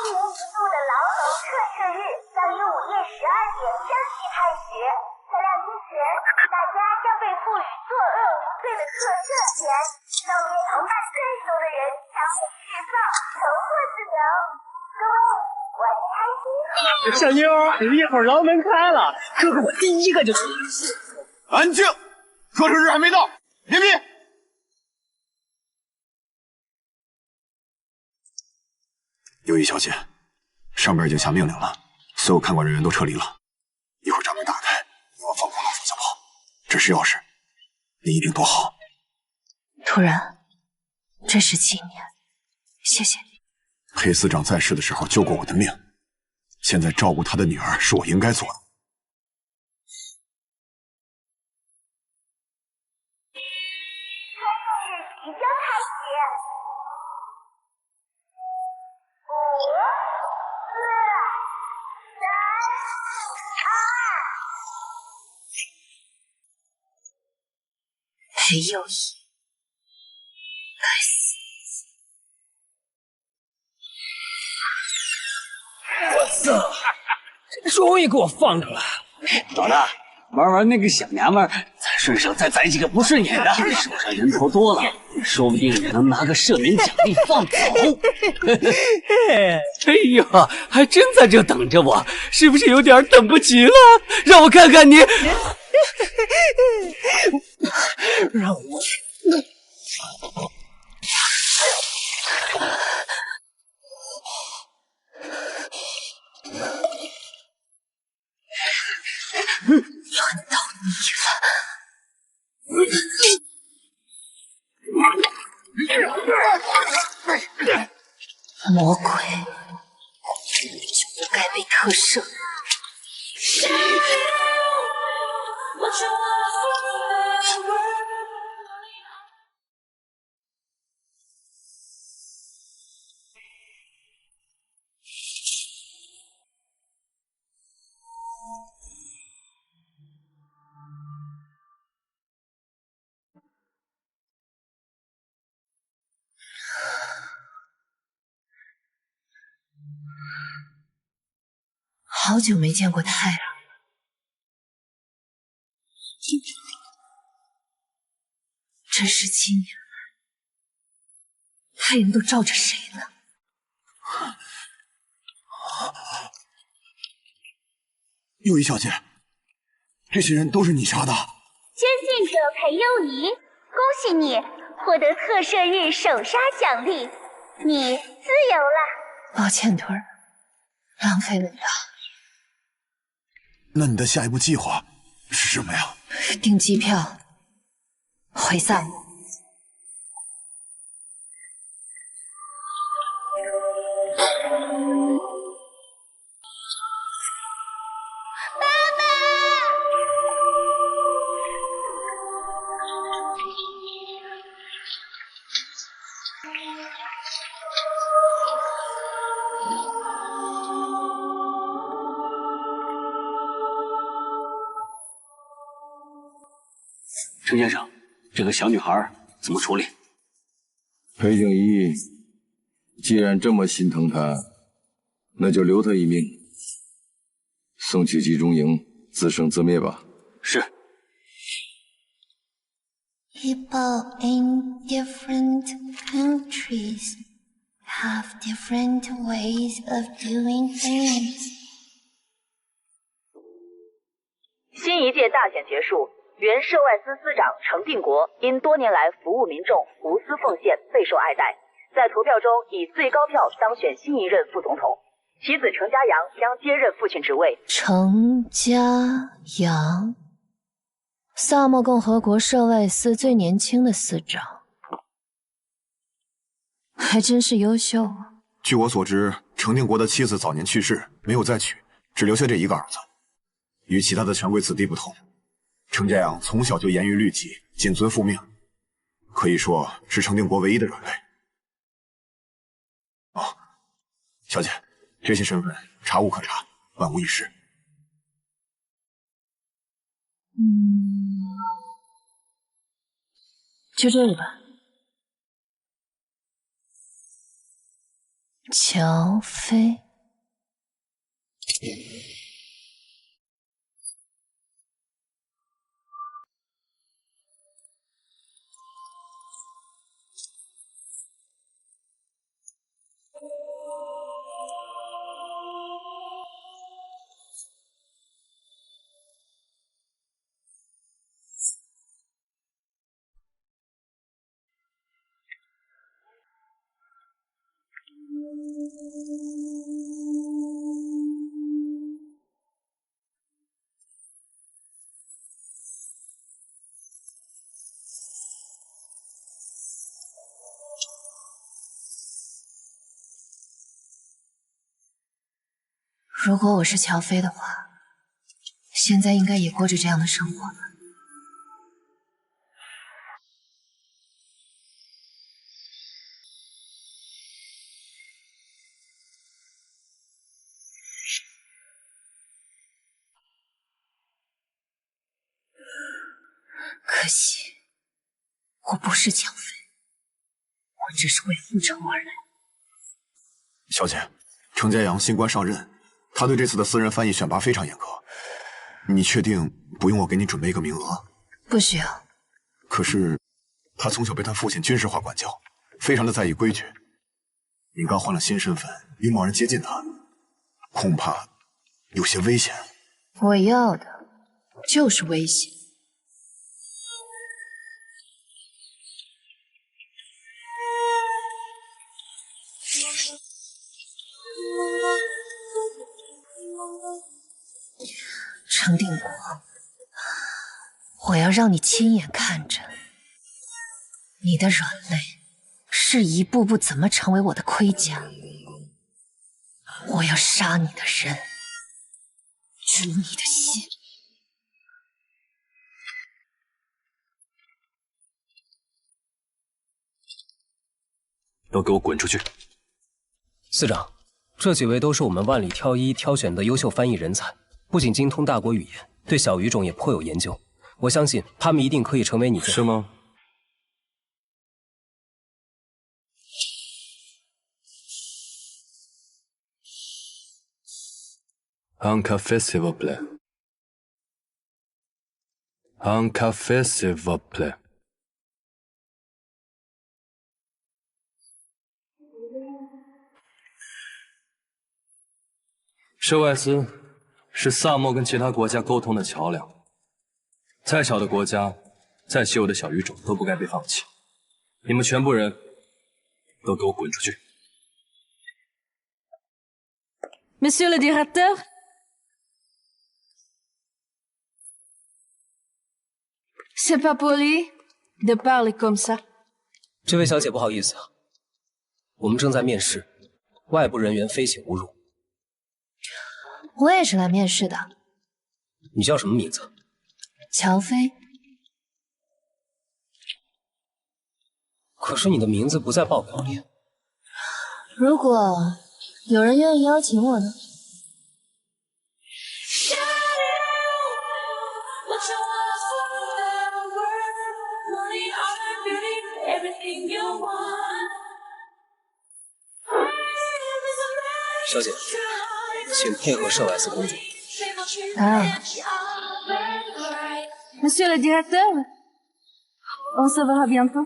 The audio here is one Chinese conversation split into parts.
年一度的牢笼测试日将于5月12日正式开始。在那之前，大家将被赋予作恶无罪的特赦权，造业同犯罪行的人将被释放，重获自由。各位，玩得开心？小妞，一会儿牢门开了，哥哥我第一个就去。安静，测试日还没到，别逼。右翼小姐，上边已经下命令了，所有看管人员都撤离了。一会儿闸门打开，你往防空洞方向跑。这是钥匙，你一定躲好。突然，这是纪念，谢谢你。裴司长在世的时候救过我的命，现在照顾他的女儿是我应该做的。即将开始。裴右翼，该死！我操！这终于给我放出来了！老大，玩玩那个小娘们儿，再顺手再宰几个不顺眼的，手上人头多了，说不定也能拿个赦免奖励放走。哎呀，还真在这等着我，是不是有点等不及了？让我看看你。让我轮到你了，魔鬼就该被特赦。好久没见过太阳了，这是几年来，太阳都照着谁呢？右翼小姐，这些人都是你杀的。捐献者裴幼仪，恭喜你获得特赦日首杀奖励，你自由了。抱歉，徒儿，浪费了你了。那你的下一步计划是什么呀？订机票回萨姆。陈先生，这个小女孩怎么处理？裴景一，既然这么心疼她，那就留她一命，送去集中营，自生自灭吧。是。People in different countries have different ways of doing things. 新一届大选结束，原涉外司司长程定国因多年来服务民众、无私奉献备受爱戴，在投票中以最高票当选新一任副总统。其子程家阳将接任父亲职位。程家阳，萨默共和国涉外司最年轻的司长，还真是优秀啊。据我所知，程定国的妻子早年去世，没有再娶，只留下这一个儿子。与其他的权贵子弟不同，程家阳从小就严于律己，谨遵父命，可以说是程定国唯一的软肋。哦，小姐，这些身份查无可查，万无一失。就这个吧。乔飞。如果我是乔飞的话，现在应该也过着这样的生活吧。可惜，我不是乔飞，我只是为复仇而来。小姐，程家阳新官上任，他对这次的私人翻译选拔非常严苛。你确定不用我给你准备一个名额？不需要。可是，他从小被他父亲军事化管教，非常的在意规矩。你刚换了新身份，又贸然接近他，恐怕有些危险。我要的就是危险。程定国，我要让你亲眼看着你的软肋是一步步怎么成为我的盔甲。我要杀你的人，诛你的心。都给我滚出去！司长，这几位都是我们万里挑一挑选的优秀翻译人才，不仅精通大国语言，对小语种也颇有研究。我相信他们一定可以成为你的。是吗？Un café s'il vous plaît. Un café s'il vous plaît. 舍外司是萨漠跟其他国家沟通的桥梁。再小的国家，再稀有的小语种都不该被放弃。你们全部人都给我滚出去 Monsieur le directeur, c'est pas poli de parler comme ça. 这位小姐，不好意思啊，我们正在面试，外部人员非请勿入。我也是来面试的。你叫什么名字？乔飞。可是你的名字不在报表里。如果有人愿意邀请我呢？小姐，请配合舍外司工作。当然了。Monsieur le directeur, on se verra bientôt.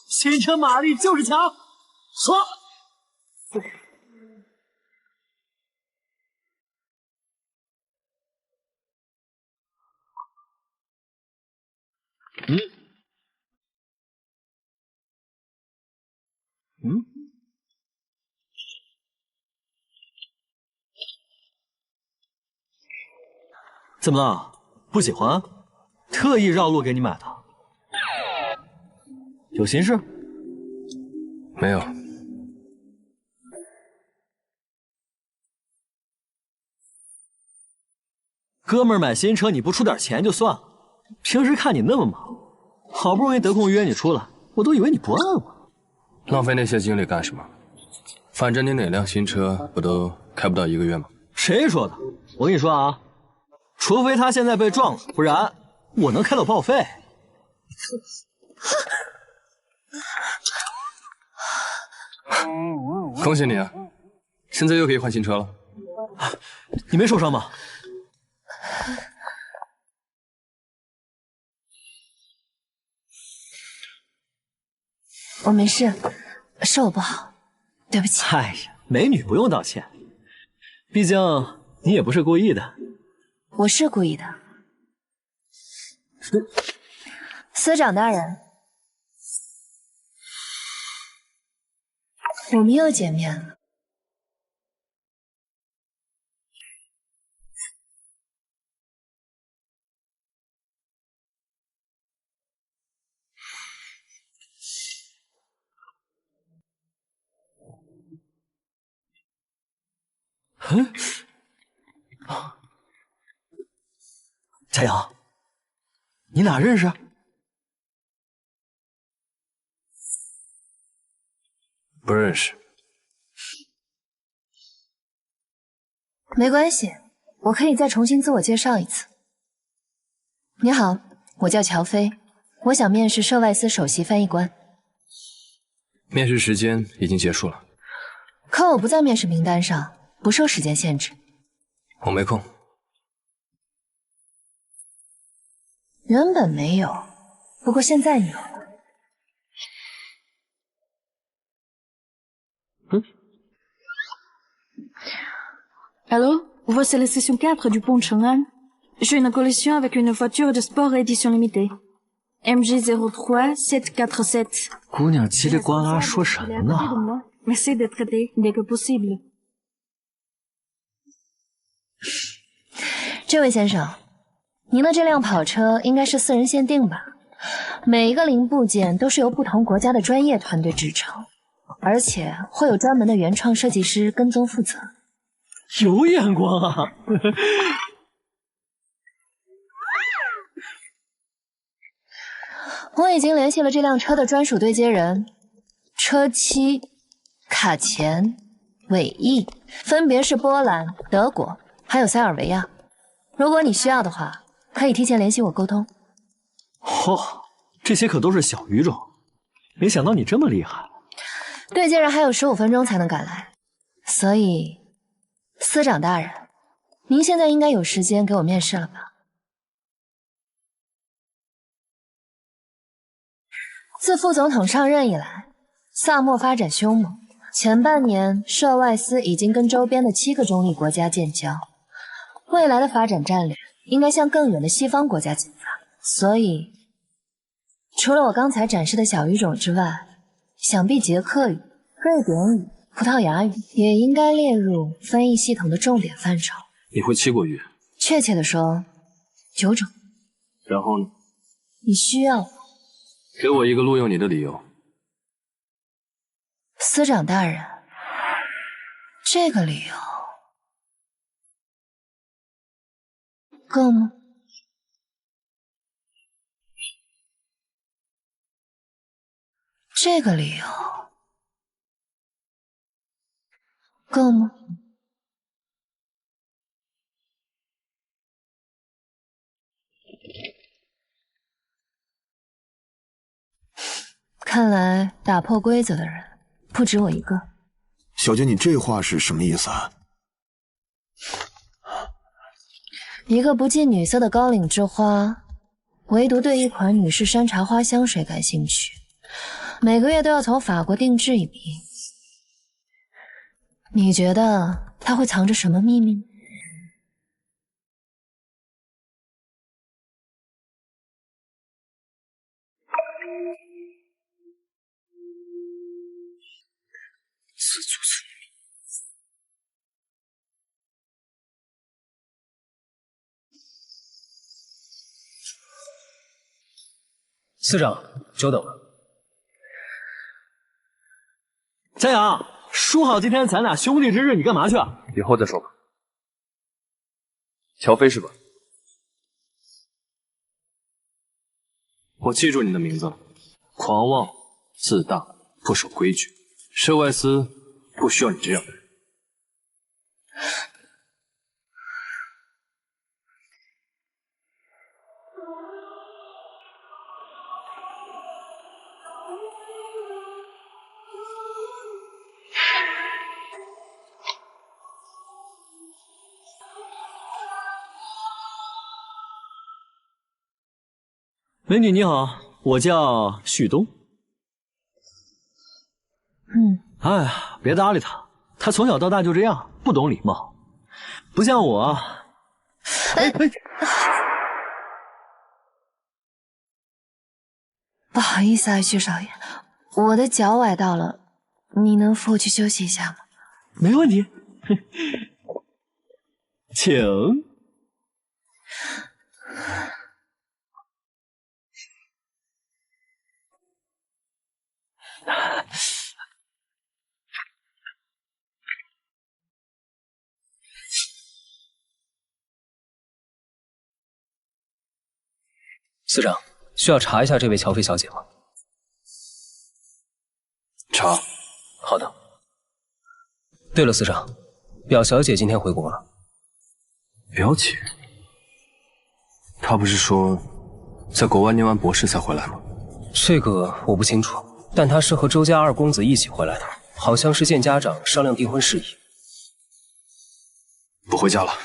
新车马力就是强，爽！怎么了？不喜欢？特意绕路给你买的。有心事？没有。哥们儿买新车你不出点钱就算了，平时看你那么忙，好不容易得空约你出来，我都以为你不爱我。浪费那些精力干什么？反正你哪辆新车不都开不到1个月吗？谁说的？我跟你说啊，除非他现在被撞了，不然我能开到报废。恭喜你啊，现在又可以换新车了。你没受伤吧？我没事，是我不好，对不起。哎呀，美女不用道歉，毕竟你也不是故意的。我是故意的。司长大人，我们又见面了。佳阳，你俩认识？不认识。没关系，我可以再重新自我介绍一次。你好，我叫乔飞，我想面试涉外司首席翻译官。面试时间已经结束了，可我不在面试名单上，不受时间限制。我没空。原本没有，不过现在有了。Allô, voici la session 4 du pont de Chang'an. J'ai une collision avec une voiture de sport édition limitée. MJ03747. 姑娘叽里呱啦说什么呢？ Merci d'être traité dès que possible. 这位先生，您的这辆跑车应该是私人限定吧？每一个零部件都是由不同国家的专业团队制成，而且会有专门的原创设计师跟踪负责。有眼光啊！我已经联系了这辆车的专属对接人，车漆、卡钳、尾翼，分别是波兰、德国还有塞尔维亚。如果你需要的话，可以提前联系我沟通。哦，这些可都是小语种，没想到你这么厉害。对接人还有15分钟才能赶来，所以，司长大人，您现在应该有时间给我面试了吧？自副总统上任以来，萨默发展凶猛。前半年，涉外司已经跟周边的7个中立国家建交，未来的发展战略应该向更远的西方国家进发。所以，除了我刚才展示的小语种之外，想必捷克语、瑞典语、葡萄牙语也应该列入翻译系统的重点范畴。你会7国语？确切的说，9种。然后呢？你需要给我一个录用你的理由。司长大人，这个理由够吗？这个理由够吗？看来打破规则的人不止我一个。小姐，你这话是什么意思啊？一个不近女色的高岭之花，唯独对一款女士山茶花香水感兴趣，每个月都要从法国定制一批。你觉得他会藏着什么秘密？自作聪明。司长，久等了。佳阳，说好今天咱俩兄弟之日，你干嘛去啊？以后再说吧。乔飞是吧？我记住你的名字了。狂妄、自大、不守规矩，涉外司不需要你这样的人。美女你好，我叫旭东。哎呀，别搭理他，他从小到大就这样，不懂礼貌，不像我。不好意思啊，旭少爷，我的脚崴到了，你能扶我去休息一下吗？没问题，请。司长，需要查一下这位乔飞小姐吗？查。好的。对了，司长，表小姐今天回国了。表姐？她不是说在国外念完博士才回来吗？这个我不清楚，但她是和周家二公子一起回来的，好像是见家长商量订婚事宜。不回家了，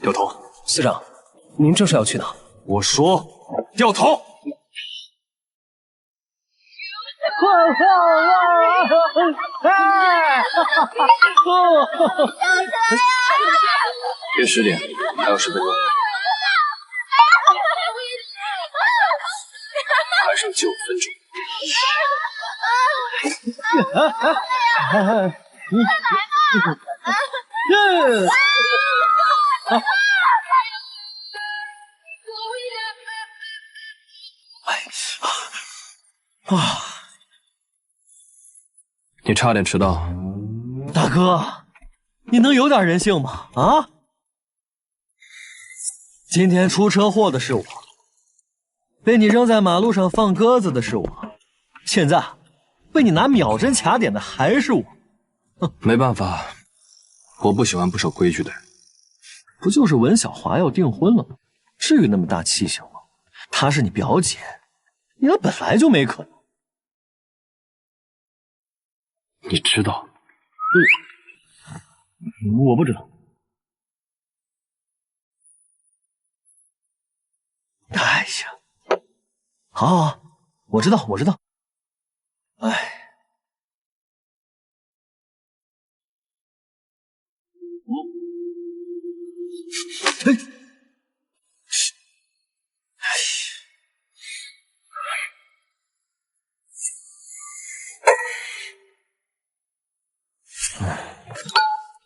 掉头。司长，您这是要去哪？我说掉头。约10点，还有10分钟，还剩9分钟。你差点迟到，大哥，你能有点人性吗？啊！今天出车祸的是我，被你扔在马路上放鸽子的是我，现在被你拿秒针卡点的还是我。没办法，我不喜欢不守规矩的人。不就是文小华要订婚了吗？至于那么大气性吗？她是你表姐，你那本来就没可能。你知道？我不知道。哎呀，好，我知道，我知道。哎，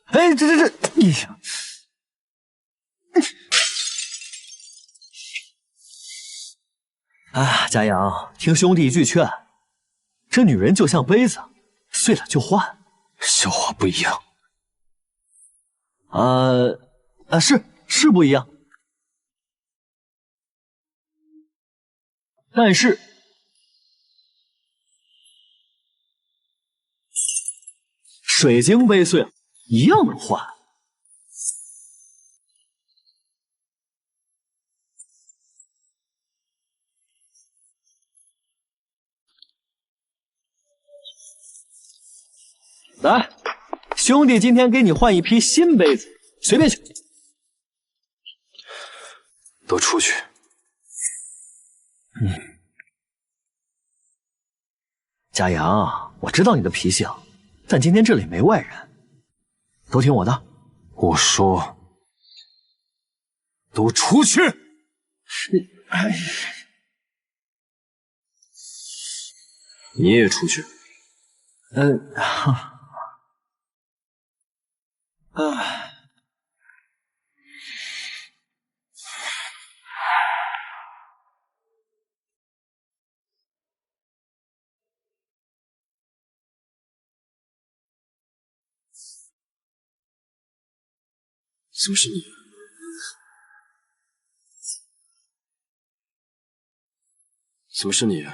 哎，这，哎呀！啊，嘉阳，听兄弟一句劝，这女人就像杯子，碎了就换。笑话不一样。是不一样，但是水晶杯碎了一样能换。来，兄弟，今天给你换一批新杯子，随便选。都出去。嘉阳，我知道你的脾性，但今天这里没外人，都听我的。我说，都出去。你也出去。怎么是你？怎么是你？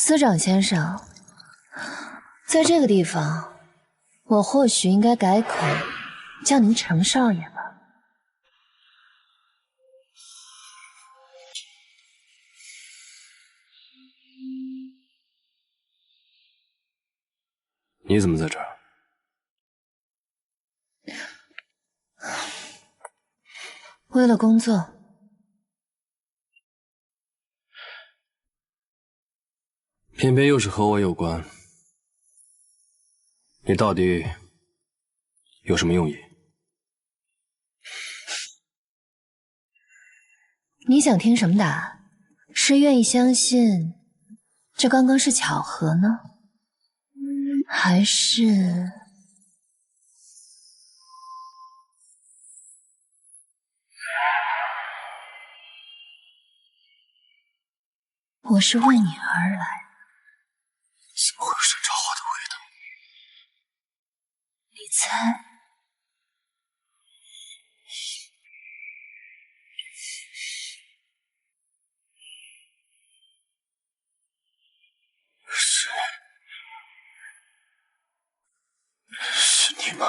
司长先生，在这个地方，我或许应该改口叫您程少爷吧。你怎么在这儿？为了工作。偏偏又是和我有关，你到底有什么用意？你想听什么答案？是愿意相信这刚刚是巧合呢，还是我是为你而来？怎么会有山茶花的味道？你猜？是你吗？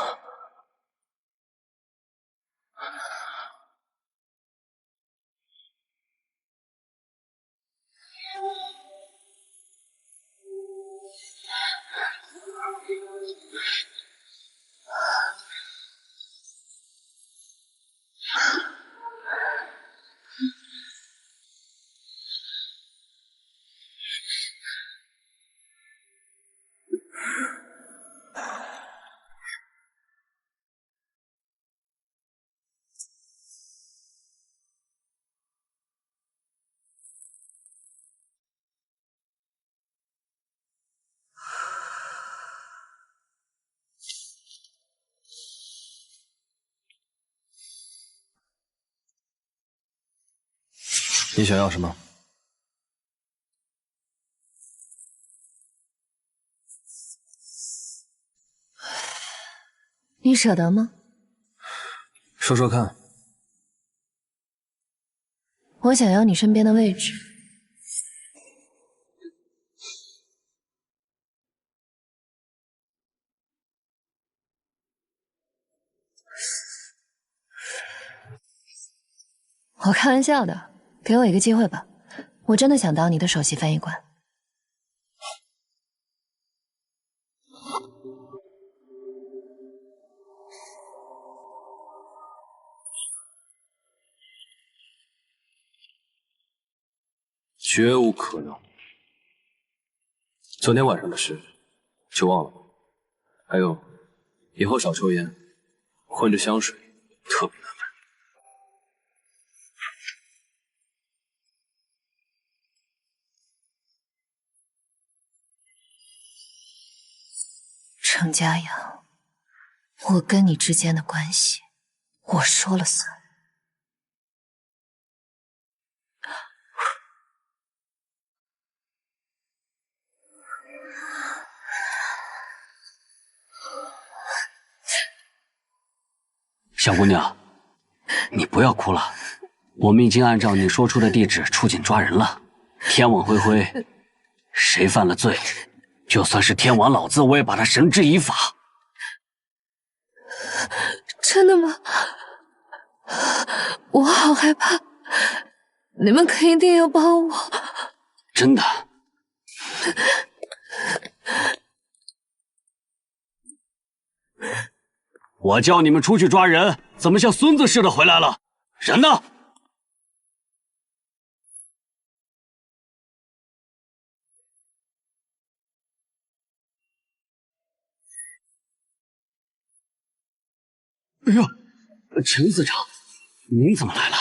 你想要什么？你舍得吗？说说看。我想要你身边的位置。我开玩笑的，给我一个机会吧，我真的想当你的首席翻译官。绝无可能。昨天晚上的事就忘了吧。还有，以后少抽烟，混着香水特别难闻。程家阳，我跟你之间的关系，我说了算。小姑娘，你不要哭了，我们已经按照你说出的地址出警抓人了。天网恢恢，谁犯了罪，就算是天王老子，我也把他绳之以法。真的吗？我好害怕，你们可一定要帮我。真的。我叫你们出去抓人，怎么像孙子似的回来了？人呢？哎呦，程司长，您怎么来了？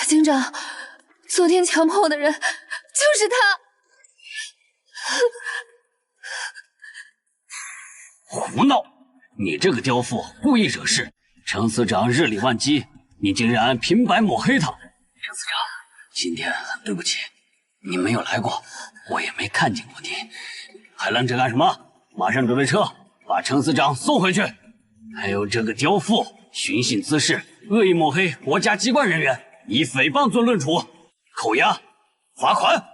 警长，昨天强迫我的人就是他。胡闹！你这个刁妇故意惹事，程司长日理万机，你竟然平白抹黑他。程司长，今天很对不起，你没有来过，我也没看见过你，还愣着干什么？马上准备车，把程司长送回去。还有这个刁妇寻衅滋事，恶意抹黑国家机关人员，以诽谤罪论处，扣押，罚款。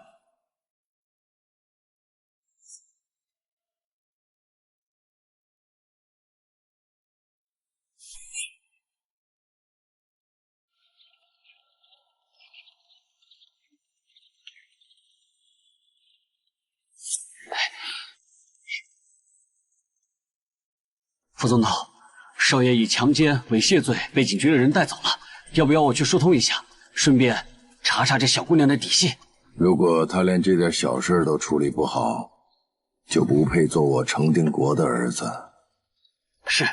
副总导，少爷以强奸、猥亵罪被警局的人带走了，要不要我去疏通一下，顺便查查这小姑娘的底细？如果他连这点小事都处理不好，就不配做我程定国的儿子。是。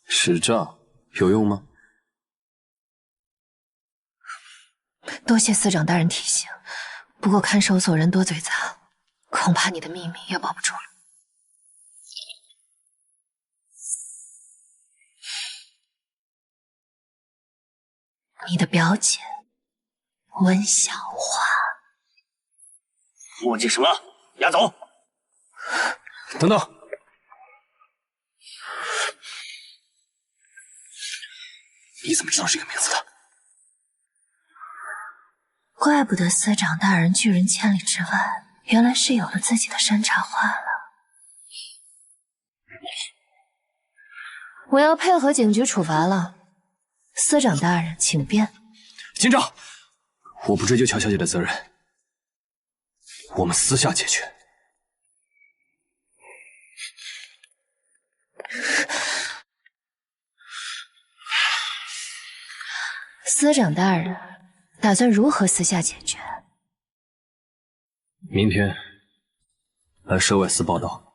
使诈有用吗？多谢司长大人提醒，不过看守所人多嘴杂，恐怕你的秘密也保不住了。你的表姐温小花，墨迹什么？押走！等等，你怎么知道这个名字的？怪不得司长大人拒人千里之外，原来是有了自己的山茶花了。我要配合警局处罚了。司长大人，请便。警长，我不追究乔小姐的责任，我们私下解决。司长大人，打算如何私下解决？明天来涉外司报道。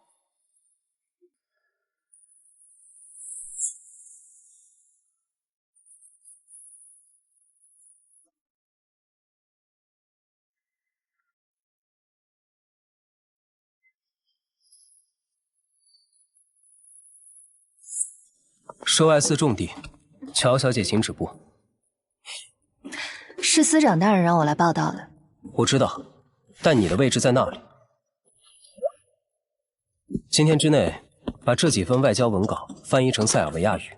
涉外司重地，乔小姐请止步。是司长大人让我来报道的。我知道，但你的位置在那里。今天之内把这几份外交文稿翻译成塞尔维亚语，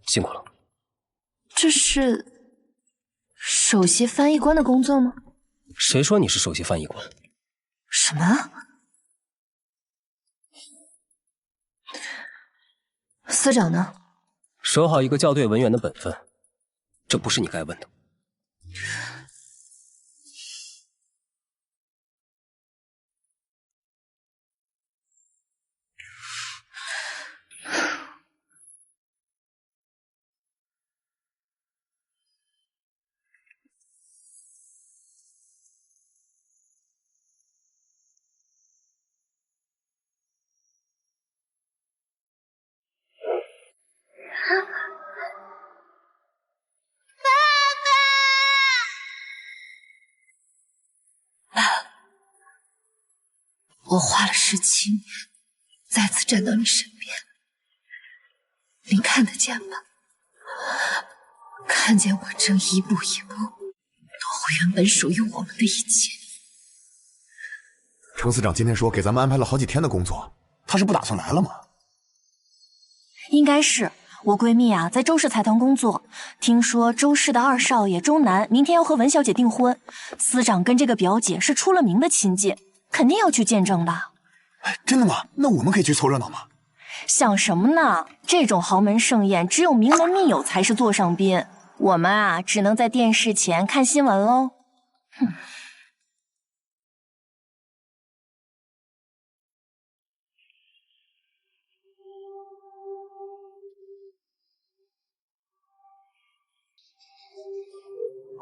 辛苦了。这是首席翻译官的工作吗？谁说你是首席翻译官？什么？司长呢？守好一个校对文员的本分，这不是你该问的。我花了17年，再次站到你身边，你看得见吗？看见我正一步一步夺回原本属于我们的一切。程司长今天说给咱们安排了好几天的工作，他是不打算来了吗？应该是。我闺蜜啊，在周氏财团工作，听说周氏的2少爷周南明天要和文小姐订婚，司长跟这个表姐是出了名的亲近，肯定要去见证的。真的吗？那我们可以去凑热闹吗？想什么呢？这种豪门盛宴，只有名门密友才是座上宾，我们啊，只能在电视前看新闻喽。哼。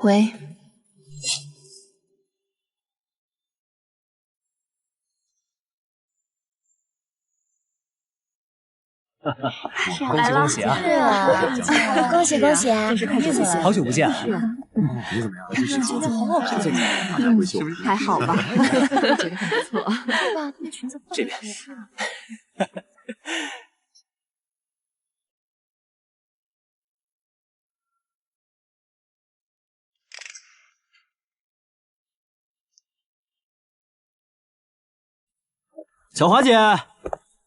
喂，恭喜恭喜啊！恭喜恭喜啊！好久不见。你怎么样？觉得好好看，还好吧？觉得很不错。对吧？那裙子这边。小华姐，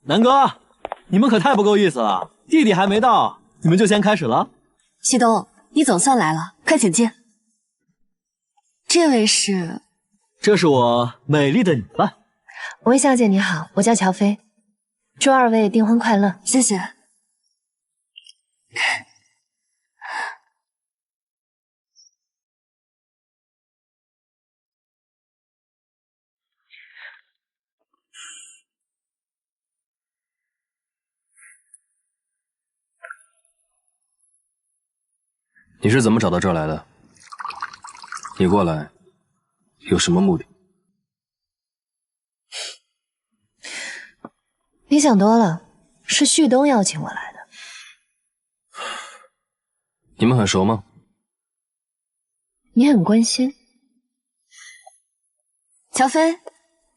南哥，你们可太不够意思了！弟弟还没到，你们就先开始了。西东，你总算来了，快请进。这位是？这是我美丽的女伴。韦小姐你好，我叫乔飞，祝二位订婚快乐。谢谢。你是怎么找到这儿来的？你过来有什么目的？你想多了，是旭东邀请我来的。你们很熟吗？你很关心。乔飞，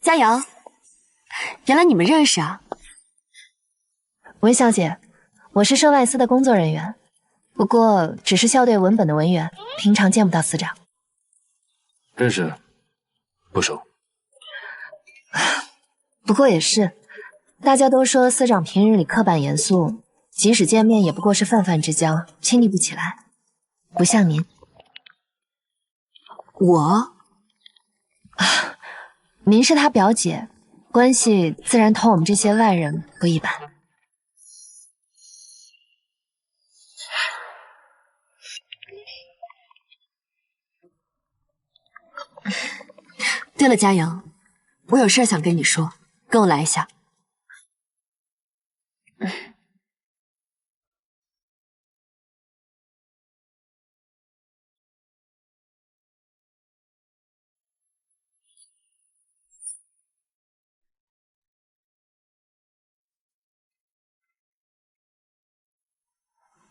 佳瑶，原来你们认识啊？韦小姐，我是圣外司的工作人员，不过只是校对文本的文员，平常见不到司长。认识，不熟。不过也是，大家都说司长平日里刻板严肃，即使见面也不过是泛泛之交，亲昵不起来，不像您。我？您是他表姐，关系自然同我们这些外人不一般。对了，佳阳，我有事想跟你说，跟我来一下。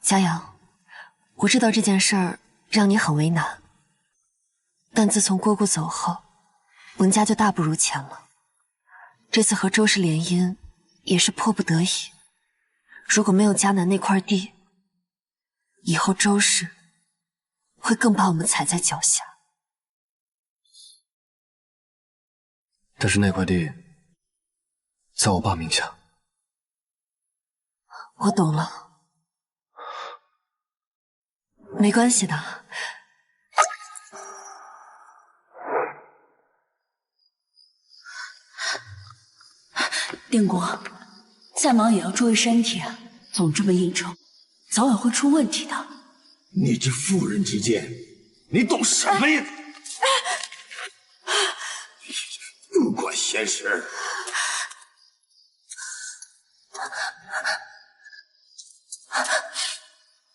佳阳，我知道这件事儿让你很为难，但自从蝈蝈走后，文家就大不如前了。这次和周氏联姻也是迫不得已。如果没有迦南那块地，以后周氏会更把我们踩在脚下。但是那块地在我爸名下。我懂了，没关系的。定国，再忙也要注意身体啊！总这么应酬，早晚会出问题的。你这妇人之见，你懂什么呀？不管闲事。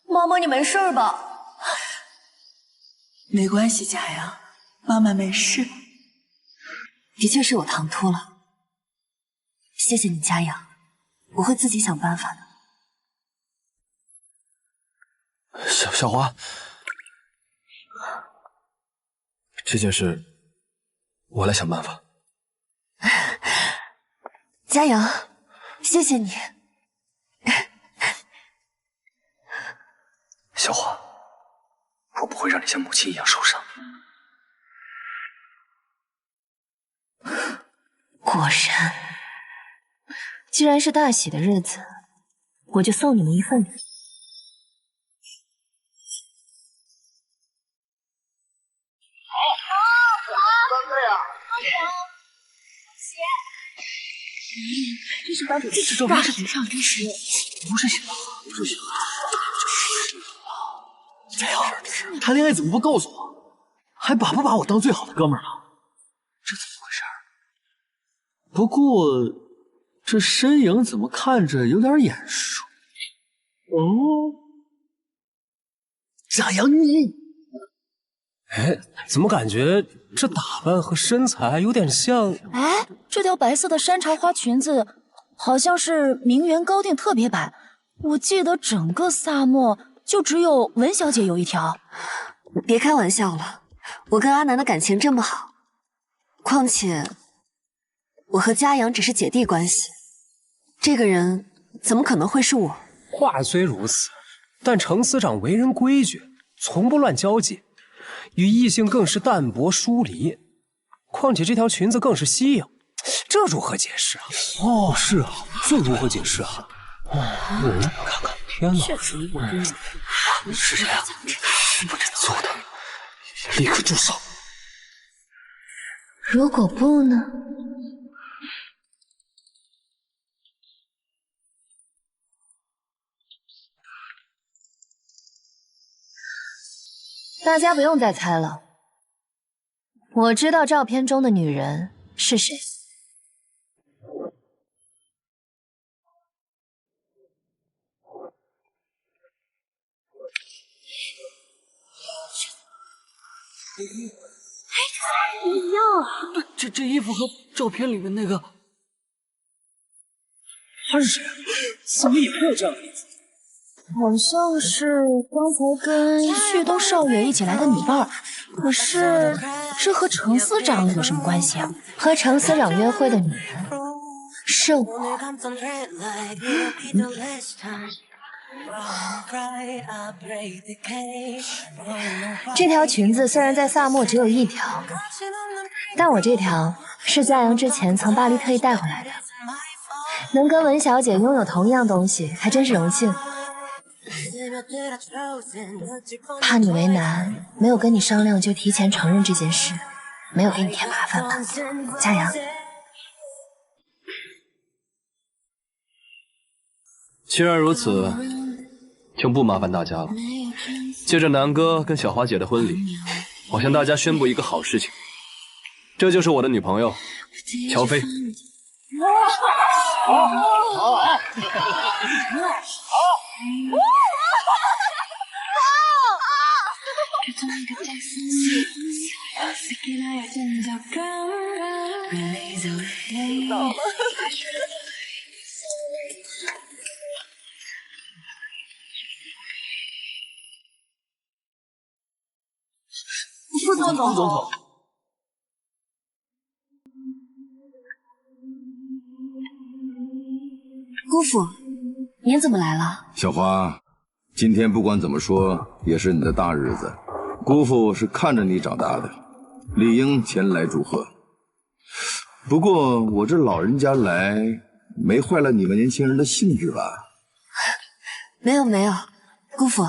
妈妈，你没事吧？没关系，佳阳，妈妈没事。的确是我唐突了。谢谢你，佳阳，我会自己想办法的。小花，这件事我来想办法。佳阳，谢谢你。小花，我不会让你像母亲一样受伤。果然。既然是大喜的日子，我就送你们一份礼。这是班主任这边是不上真实，不是小佳瑶，谈恋爱怎么不告诉我？还把不把我当最好的哥们儿了？这怎么回事？不过。这身影怎么看着有点眼熟？哦，佳阳你，哎，怎么感觉这打扮和身材有点像？哎，这条白色的山茶花裙子好像是名媛高定特别版，我记得整个萨漠就只有文小姐有一条。别开玩笑了，我跟阿南的感情这么好，况且我和佳阳只是姐弟关系。这个人怎么可能会是我？话虽如此，但程司长为人规矩，从不乱交际，与异性更是淡薄疏离。况且这条裙子更是稀有，这如何解释啊？哦，是啊，这如何解释啊？我看看，天哪！确实一我是谁啊？不准做的，立刻住手！如果不呢？大家不用再猜了，我知道照片中的女人是谁。这衣服和照片里面那个，他是谁啊？怎么也会有这样的衣服？好像是刚才跟旭东少爷一起来的女伴儿，可是这和程司长有什么关系啊？和程司长约会的女人是我。这条裙子虽然在萨漠只有一条，但我这条是嘉阳之前从巴黎特意带回来的。能跟文小姐拥有同一样东西，还真是荣幸。怕你为难，没有跟你商量就提前承认这件事，没有给你添麻烦吧，嘉阳。既然如此，就不麻烦大家了。借着南哥跟小华姐的婚礼，我向大家宣布一个好事情，这就是我的女朋友乔飞。副总统，姑父，您怎么来了？小花，今天不管怎么说也是你的大日子，姑父是看着你长大的，理应前来祝贺。不过我这老人家来，没坏了你们年轻人的兴致吧？没有没有，姑父，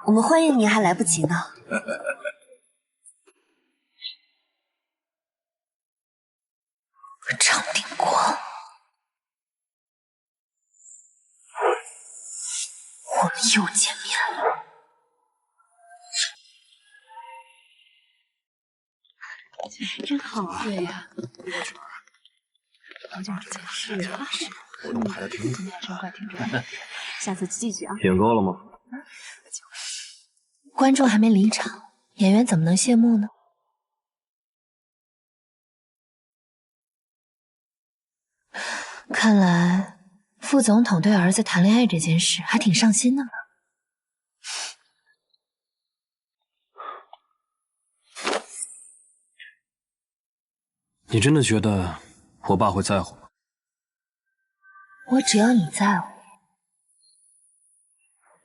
我们欢迎您还来不及呢。程定国，我们又见面了。真好啊！对呀，好久不见，是啊，我怎么还在听？真快，挺快，下次继续啊。品够了吗？观众还没离场，演员怎么能谢幕呢？看来副总统对儿子谈恋爱这件事还挺上心的嘛。你真的觉得我爸会在乎吗？我只要你在乎。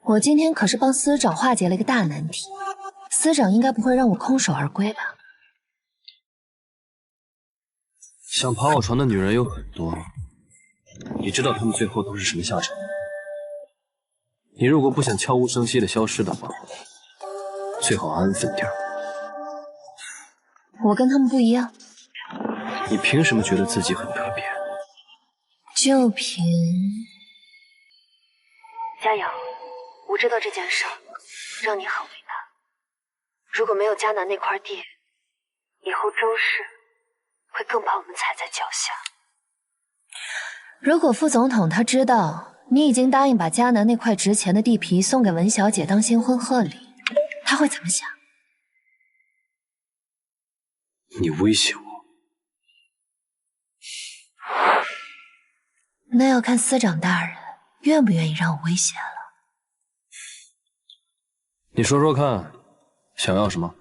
我今天可是帮司长化解了一个大难题，司长应该不会让我空手而归吧？想爬我船的女人有很多，你知道她们最后都是什么下场？你如果不想悄无声息的消失的话，最好安分点。我跟他们不一样。你凭什么觉得自己很特别？就凭……嘉阳，我知道这件事让你很为难。如果没有迦南那块地，以后周氏会更把我们踩在脚下。如果副总统他知道你已经答应把迦南那块值钱的地皮送给文小姐当新婚贺礼，他会怎么想？你威胁我？那要看司长大人愿不愿意让我威胁了。你说说看，想要什么？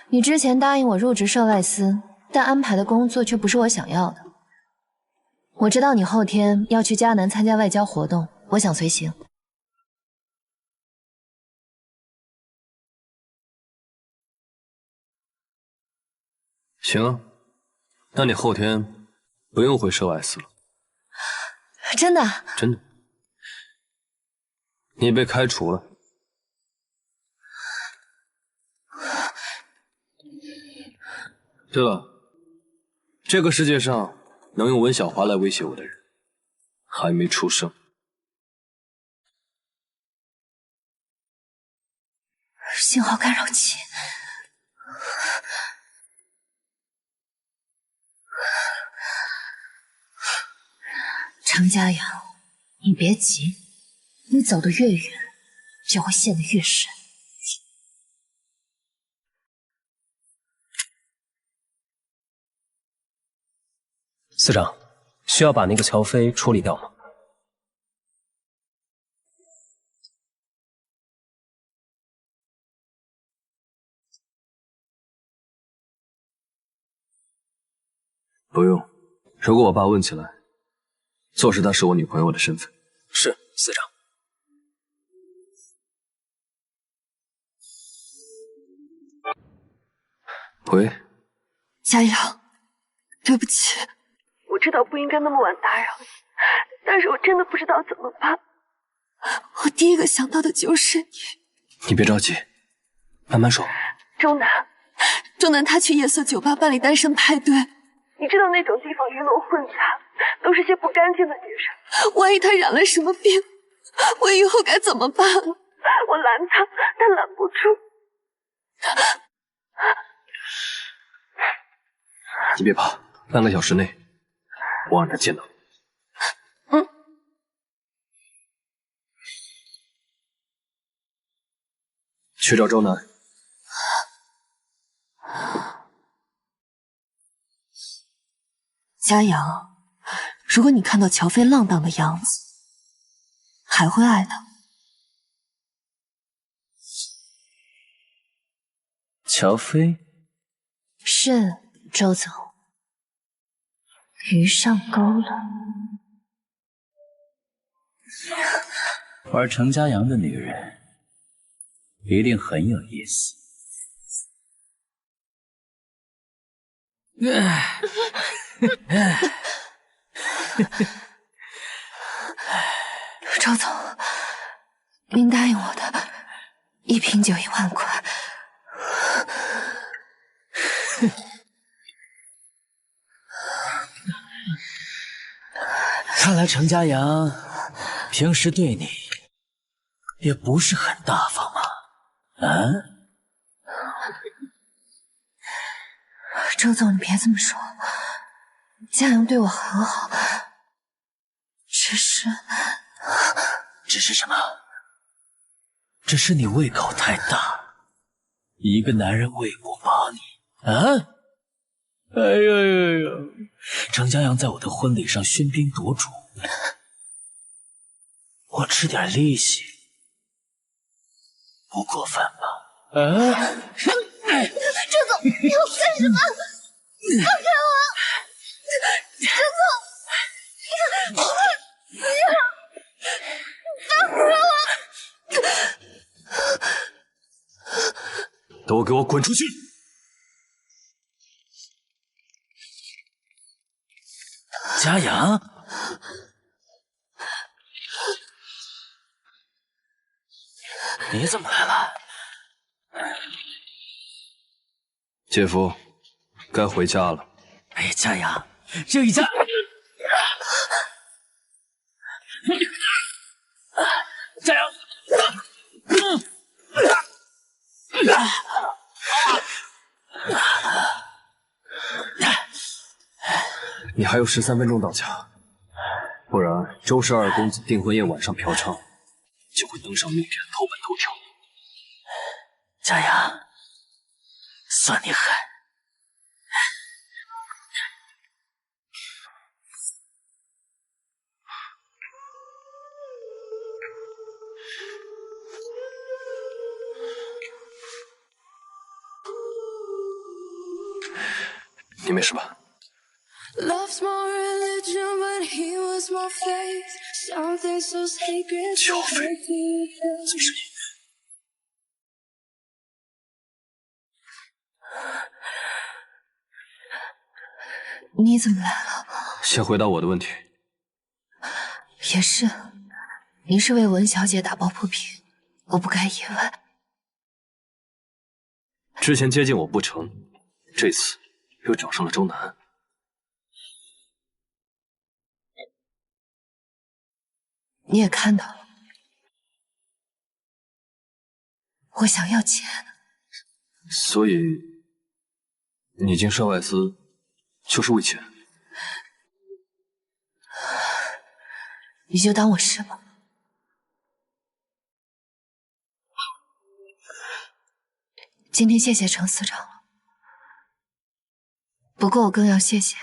你之前答应我入职涉外司，但安排的工作却不是我想要的。我知道你后天要去迦南参加外交活动，我想随行。行啊，那你后天不用回涉外司了。真的？真的。你被开除了。对了，这个世界上能用文小华来威胁我的人，还没出生。信号干扰器。程家阳，你别急，你走得越远，就会陷得越深。司长，需要把那个乔飞处理掉吗？不用。如果我爸问起来，做是她是我女朋友的身份。是，司长。喂，佳阳，对不起，我知道不应该那么晚打扰你，但是我真的不知道怎么办。我第一个想到的就是你。你别着急，慢慢说。周南他去夜色酒吧办理单身派对，你知道那种地方鱼龙混杂，都是些不干净的女人，万一他染了什么病，我以后该怎么办？我拦他，但拦不住。你别怕，半个小时内我让他见到你。去找周南。佳阳，如果你看到乔飞浪荡的样子，还会爱他吗？乔飞？是，周总。鱼上钩了。玩程家阳的女人一定很有意思。周总，您答应我的，1瓶酒1万块。看来程家阳平时对你也不是很大方嘛。周总，你别这么说，家阳对我很好，只是什么？只是你胃口太大，一个男人喂不饱你啊！哎呦，程家阳在我的婚礼上喧宾夺主，我吃点利息不过分吧？周总，你要干什么？放开我！周总，不要！放开我！都给我滚出去！家阳，你怎么来了？姐夫，该回家了。哎呀，家阳，这一家……家阳，你还有13分钟到家，不然周氏二公子订婚宴晚上嫖娼，就会登上名人头版头条。家阳，算你狠！你没事吧？Love's my religion, but he was my faith. Something so sacred, so hard to tell. 你怎么来了？先回答我的问题。也是，你是为文小姐打抱不平，我不该意外。之前接近我不成，这次又找上了周南。你也看到了，我想要钱，所以你进少外司就是为钱？你就当我是吧。今天谢谢程司长了，不过我更要谢谢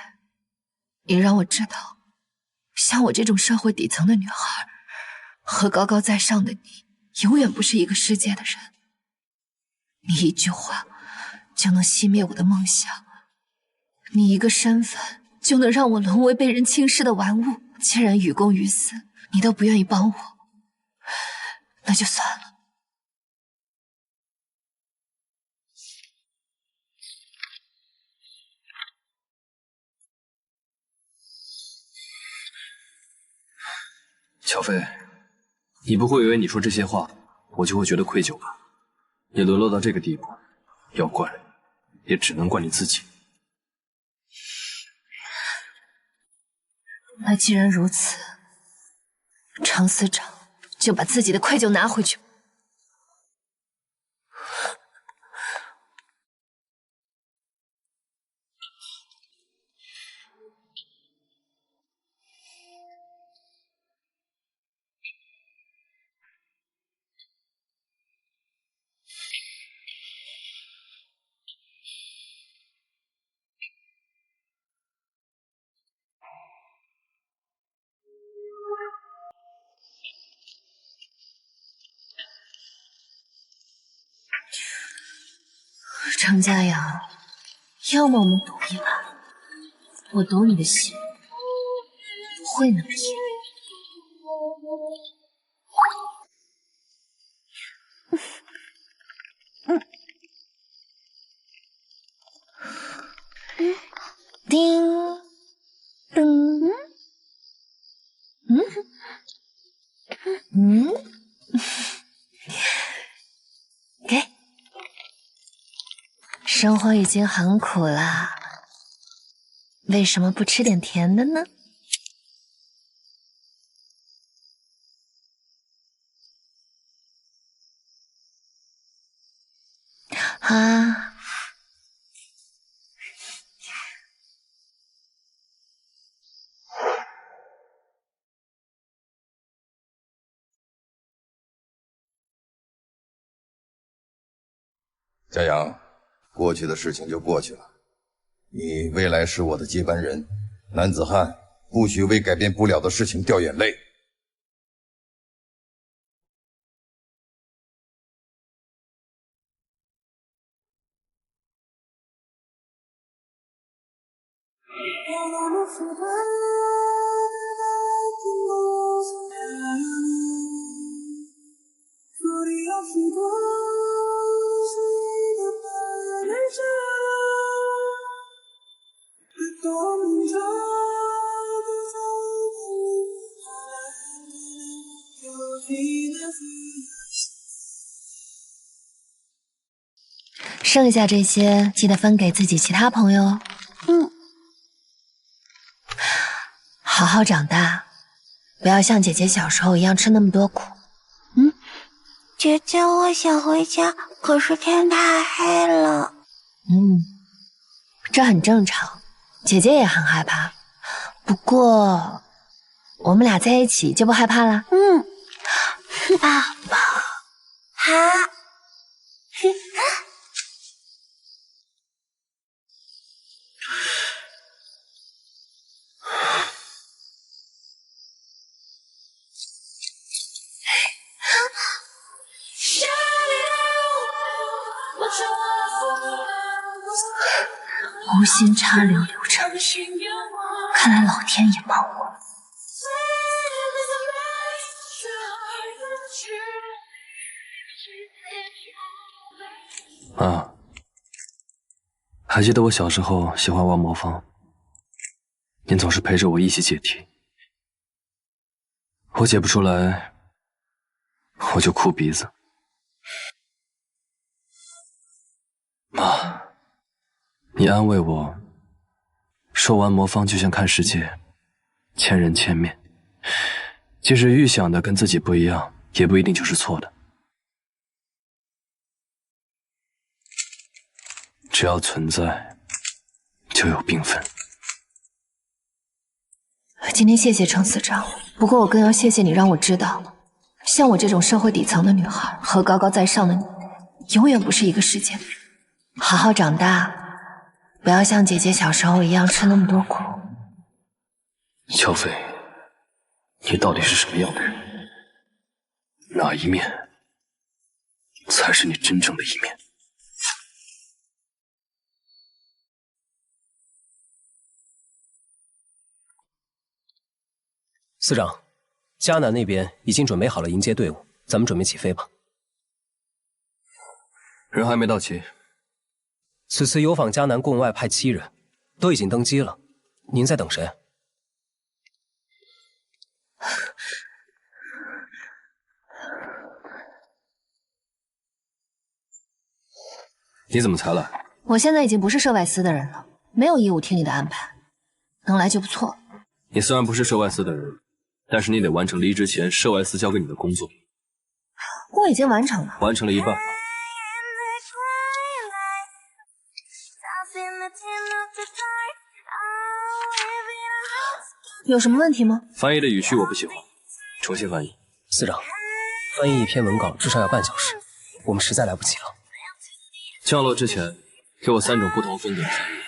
你，让我知道，像我这种社会底层的女孩，和高高在上的你，永远不是一个世界的人。你一句话就能熄灭我的梦想，你一个身份就能让我沦为被人轻视的玩物。既然于公于私你都不愿意帮我，那就算了。乔飞，你不会以为你说这些话，我就会觉得愧疚吧？你沦落到这个地步，要怪也只能怪你自己。那既然如此，程司长就把自己的愧疚拿回去。程家阳，要么我们赌一把，我懂你的心，不会那么甜。叮噔，给。生活已经很苦了，为什么不吃点甜的呢？啊，佳阳，过去的事情就过去了，你未来是我的接班人，男子汉不许为改变不了的事情掉眼泪。剩下这些记得分给自己其他朋友哦。好好长大，不要像姐姐小时候一样吃那么多苦。姐姐，我想回家，可是天太黑了。这很正常，姐姐也很害怕。不过，我们俩在一起就不害怕了。爸爸，无心插柳柳成荫，看来老天也帮我。啊，还记得我小时候喜欢玩魔方，您总是陪着我一起解题，我解不出来，我就哭鼻子。妈，你安慰我受完魔方就像看世界，千人千面，即使预想的跟自己不一样，也不一定就是错的。只要存在，就有缤纷。今天谢谢程司长，不过我更要谢谢你，让我知道，像我这种社会底层的女孩和高高在上的你，永远不是一个世界的人。好好长大，不要像姐姐小时候一样吃那么多苦。乔飞，你到底是什么样的人？哪一面才是你真正的一面？司长，迦南那边已经准备好了迎接队伍，咱们准备起飞吧。人还没到齐。此次游访迦南共外派7人，都已经登机了。您在等谁？你怎么才来？我现在已经不是涉外司的人了，没有义务听你的安排，能来就不错。你虽然不是涉外司的人，但是你得完成离职前涉外司交给你的工作。我已经完成了，完成了一半。有什么问题吗？翻译的语序我不喜欢，重新翻译。司长，翻译一篇文稿至少要半小时，我们实在来不及了。降落之前，给我3种不同风格的翻译。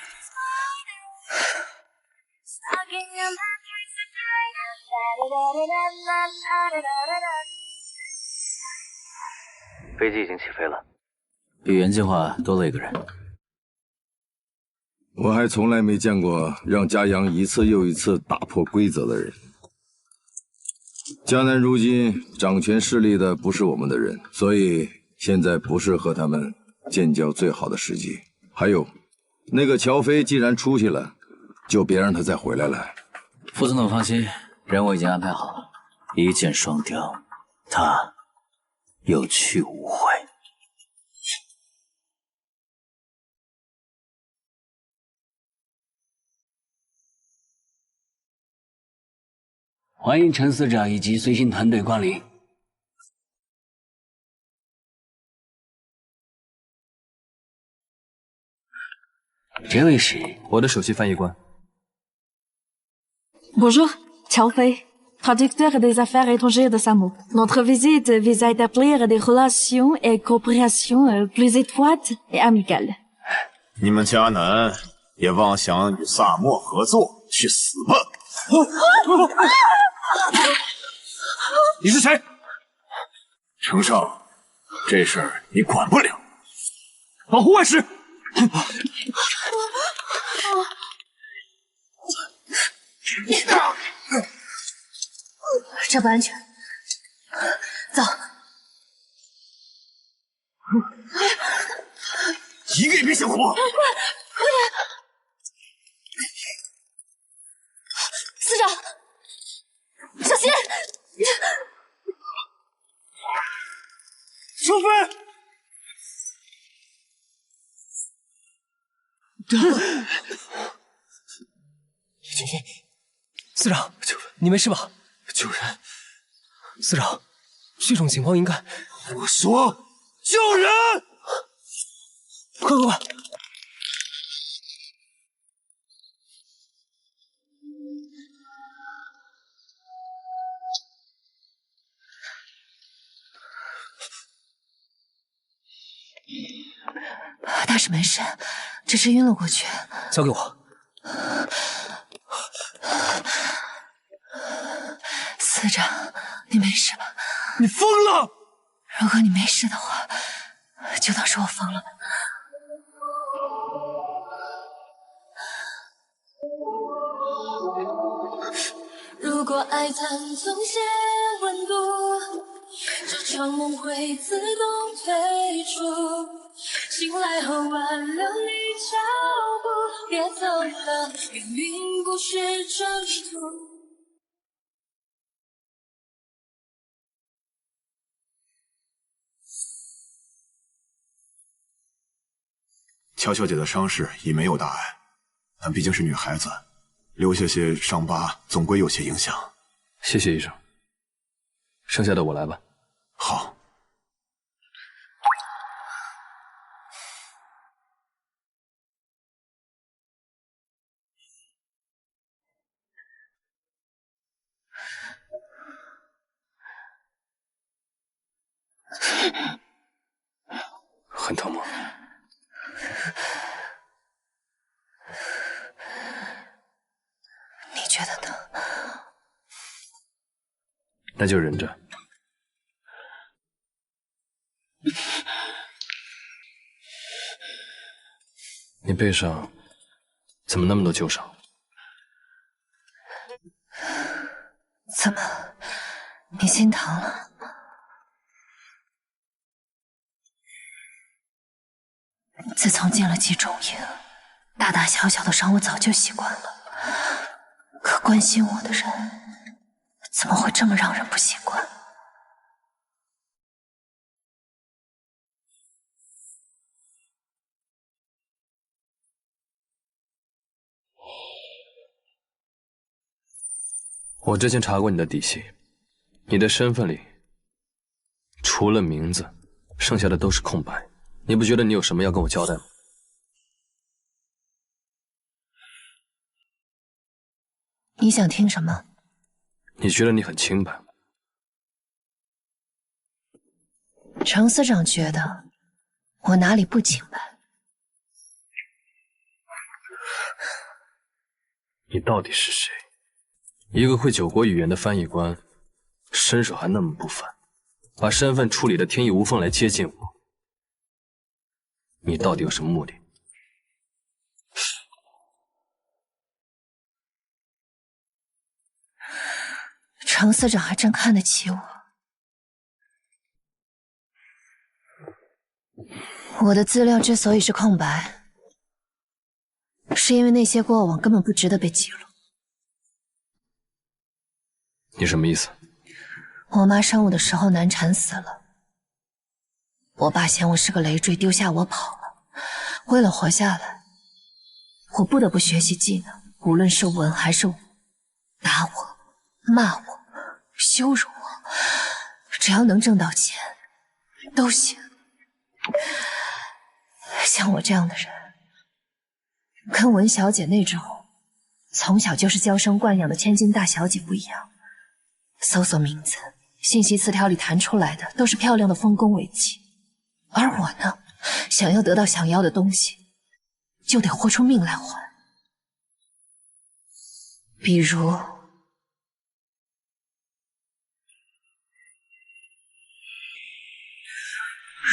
飞机已经起飞了，比原计划多了1个人。我还从来没见过让嘉阳一次又一次打破规则的人。迦南如今掌权势力的不是我们的人，所以现在不是和他们建交最好的时机。还有，那个乔飞既然出去了，就别让他再回来了。副总统放心，人我已经安排好了，一箭双雕，他有去无回。欢迎陈司长以及随行团队光临。这位是我的首席翻译官。Bonjour, 乔飞。Traducteur des affaires étrangères de SAMO. Notre visite vise à établir des relations et coopération plus étroites et amicales. 你们迦南也妄想与萨漠合作，去死吧！你是谁？程少，这事儿你管不了。保护外使。这不安全，走。一个也别想活！快点！司长，小心！收飞！乔飞，司长，你没事吧？救人！司长，这种情况应该……我说救人！快！大师没事，只是晕了过去。交给我。司长，你没事吧？你疯了！如果你没事的话，就当是我疯了吧。如果爱tan从些温度，这场梦会自动退出。醒来后挽留你脚步，别走了，命运不是征途。乔小姐的伤势已没有大碍，但毕竟是女孩子，留下些伤疤总归有些影响。谢谢医生，剩下的我来吧。好。很疼吗？你觉得呢？那就忍着。你背上怎么那么多旧伤？怎么，你心疼了？自从进了集中营，大大小小的伤我早就习惯了，可关心我的人怎么会这么让人不习惯？我之前查过你的底细，你的身份里除了名字，剩下的都是空白。你不觉得你有什么要跟我交代吗？你想听什么？你觉得你很清白？程司长觉得我哪里不清白？你到底是谁？一个会9国语言的翻译官，身手还那么不凡，把身份处理得天衣无缝来接近我。你到底有什么目的？程司长还真看得起我。我的资料之所以是空白，是因为那些过往根本不值得被记录。你什么意思？我妈生我的时候难产死了，我爸嫌我是个累赘，丢下我跑了。为了活下来，我不得不学习技能，无论是文还是武，打我、骂我、羞辱我，只要能挣到钱都行。像我这样的人，跟文小姐那种从小就是娇生惯养的千金大小姐不一样。搜索名字，信息词条里弹出来的都是漂亮的丰功伟绩，而我呢，想要得到想要的东西，就得豁出命来换。比如，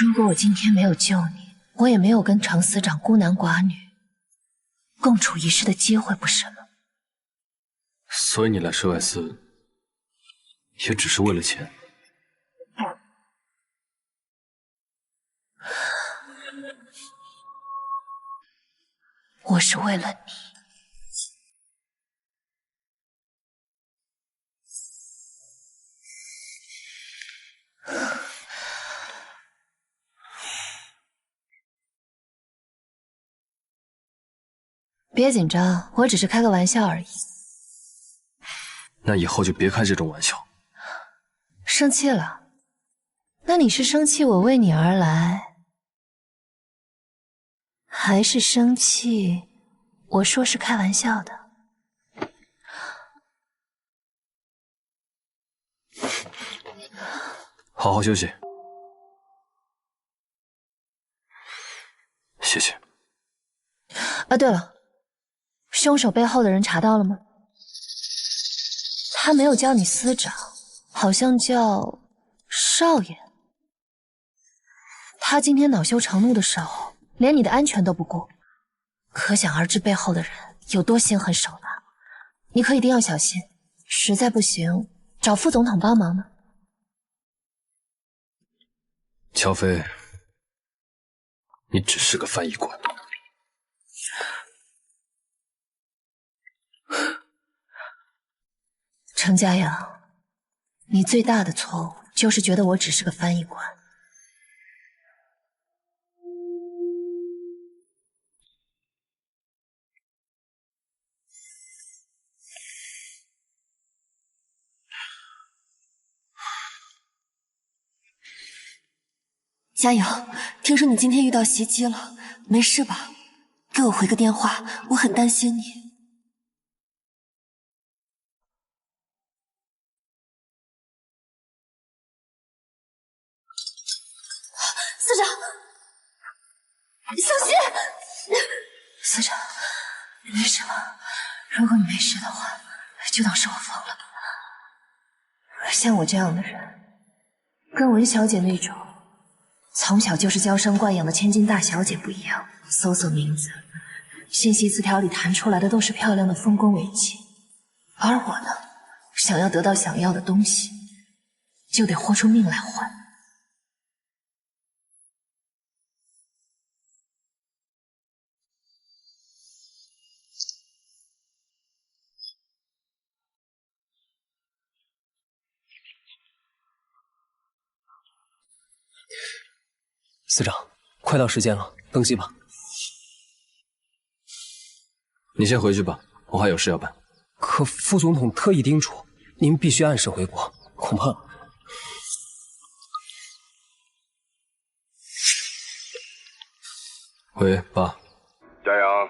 如果我今天没有救你，我也没有跟程司长孤男寡女共处一室的机会，不是吗？所以你来舍外司，也只是为了钱？我是为了你。别紧张，我只是开个玩笑而已。那以后就别开这种玩笑。生气了？那你是生气我为你而来，还是生气我说是开玩笑的？好好休息。谢谢。啊，对了，凶手背后的人查到了吗？他没有叫你司长，好像叫少爷。他今天恼羞成怒的时候，连你的安全都不顾，可想而知背后的人有多心狠手辣。你可一定要小心，实在不行找副总统帮忙呢。乔飞，你只是个翻译官。程家阳，你最大的错误就是觉得我只是个翻译官。加油！听说你今天遇到袭击了，没事吧？给我回个电话，我很担心你。司长，小心！司长，你没事吧？如果你没事的话，就当是我疯了。像我这样的人，跟文小姐那种从小就是娇生惯养的千金大小姐不一样。搜索名字，信息词条里弹出来的都是漂亮的丰功伟绩，而我呢，想要得到想要的东西，就得豁出命来换。司长，快到时间了，登机吧。你先回去吧，我还有事要办。可副总统特意叮嘱，您必须按时回国，恐怕……喂，爸。嘉阳，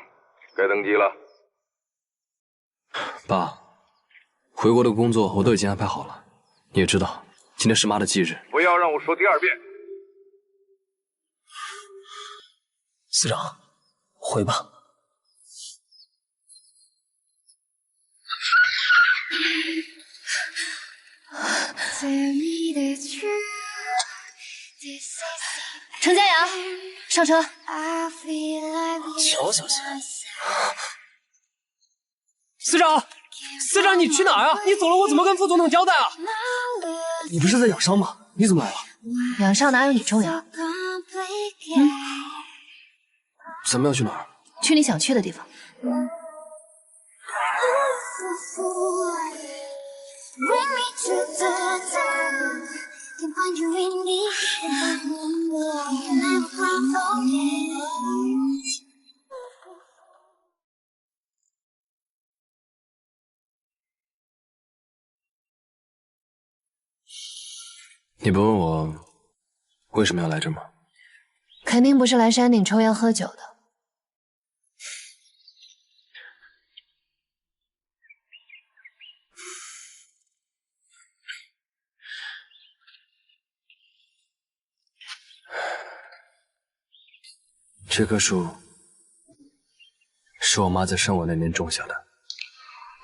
该登机了。爸，回国的工作我都已经安排好了，你也知道，今天是妈的忌日。不要让我说第二遍。司长，回吧。程家阳，上车。乔小姐，司长，司长，你去哪儿啊？你走了，我怎么跟副总统交代啊？你不是在养伤吗？你怎么来了？养伤哪有你重要？咱们要去哪儿？去你想去的地方。你不问我为什么要来这吗？肯定不是来山顶抽烟喝酒的。这棵树是我妈在生我那年种下的。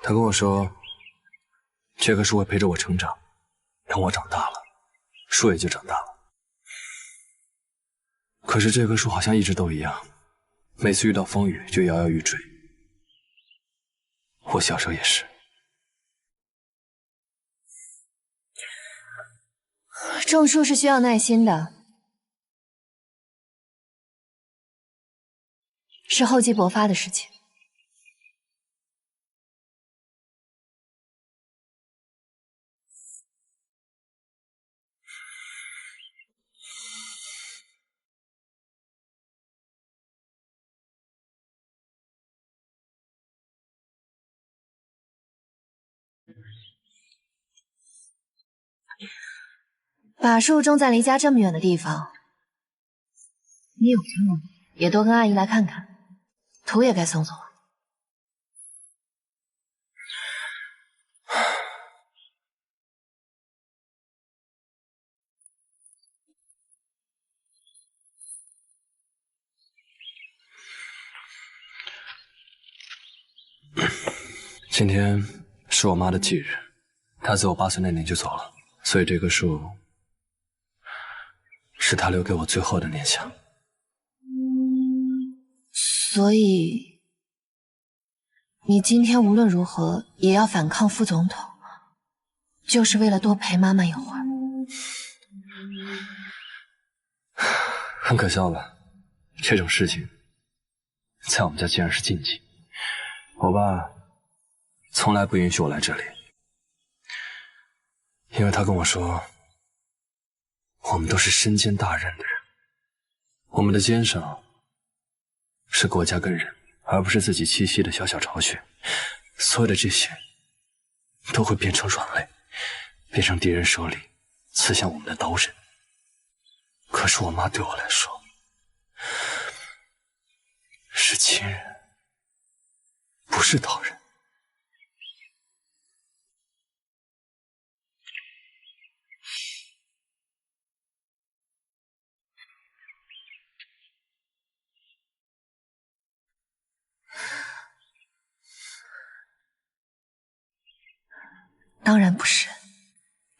她跟我说，这棵树会陪着我成长，等我长大了，树也就长大了。可是这棵树好像一直都一样，每次遇到风雨就摇摇欲坠。我小时候也是。种树是需要耐心的，是厚积薄发的事情。把树种在离家这么远的地方，你有空也多跟阿姨来看看，图也该送送了。今天是我妈的忌日，她在我8岁那年就走了，所以这棵树是她留给我最后的念想。所以，你今天无论如何也要反抗副总统，就是为了多陪妈妈一会儿。很可笑了，这种事情在我们家竟然是禁忌。我爸从来不允许我来这里，因为他跟我说，我们都是身兼大任的人，我们的肩上是国家跟人，而不是自己栖息的小小巢穴。所有的这些都会变成软肋，变成敌人手里刺向我们的刀刃。可是我妈对我来说是亲人，不是刀人。当然不是，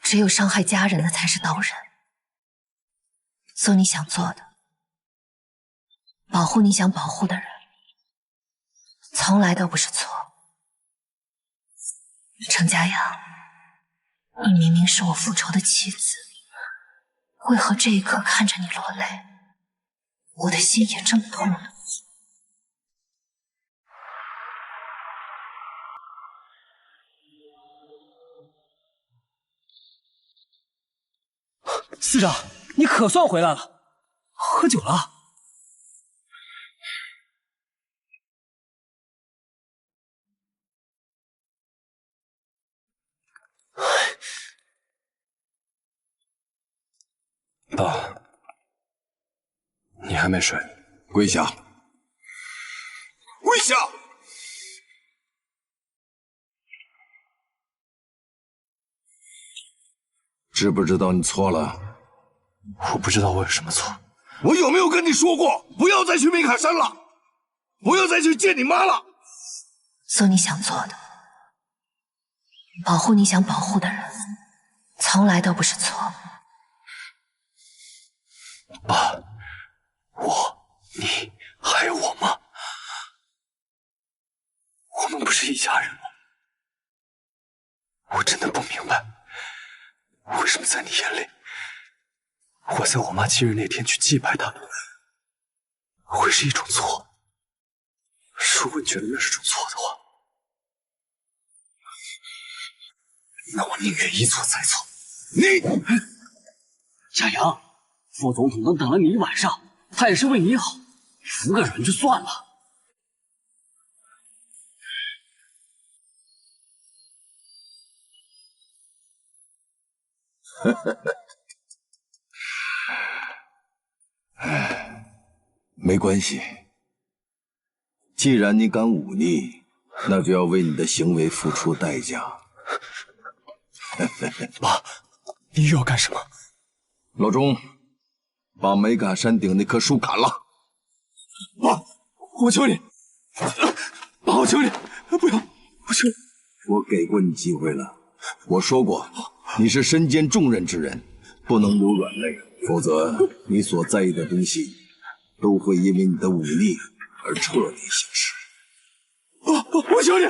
只有伤害家人的才是刀人。做你想做的，保护你想保护的人，从来都不是错。程家阳，你明明是我复仇的妻子，为何这一刻看着你落泪，我的心也这么痛呢？司长，你可算回来了，喝酒了？爸，你还没睡？跪下！跪下！知不知道你错了？我不知道我有什么错。我有没有跟你说过，不要再去梅卡山了，不要再去见你妈了？做你想做的，保护你想保护的人，从来都不是错。爸，你还有我妈，我们不是一家人吗？我真的不明白，为什么在你眼里，我在我妈忌日那天去祭拜她，会是一种错？如果你觉得那是种错的话，那我宁愿一错再错。你，夏阳，副总统能等了你一晚上，他也是为你好，服个软就算了。没关系，既然你敢忤逆，那就要为你的行为付出代价。爸，你又要干什么？老钟，把梅卡山顶那棵树砍了。爸，我求你，爸，我求你，不要，我求你。我给过你机会了，我说过，你是身兼重任之人，不能流软肋，否则你所在意的东西都会因为你的忤逆而彻底消失。我求你，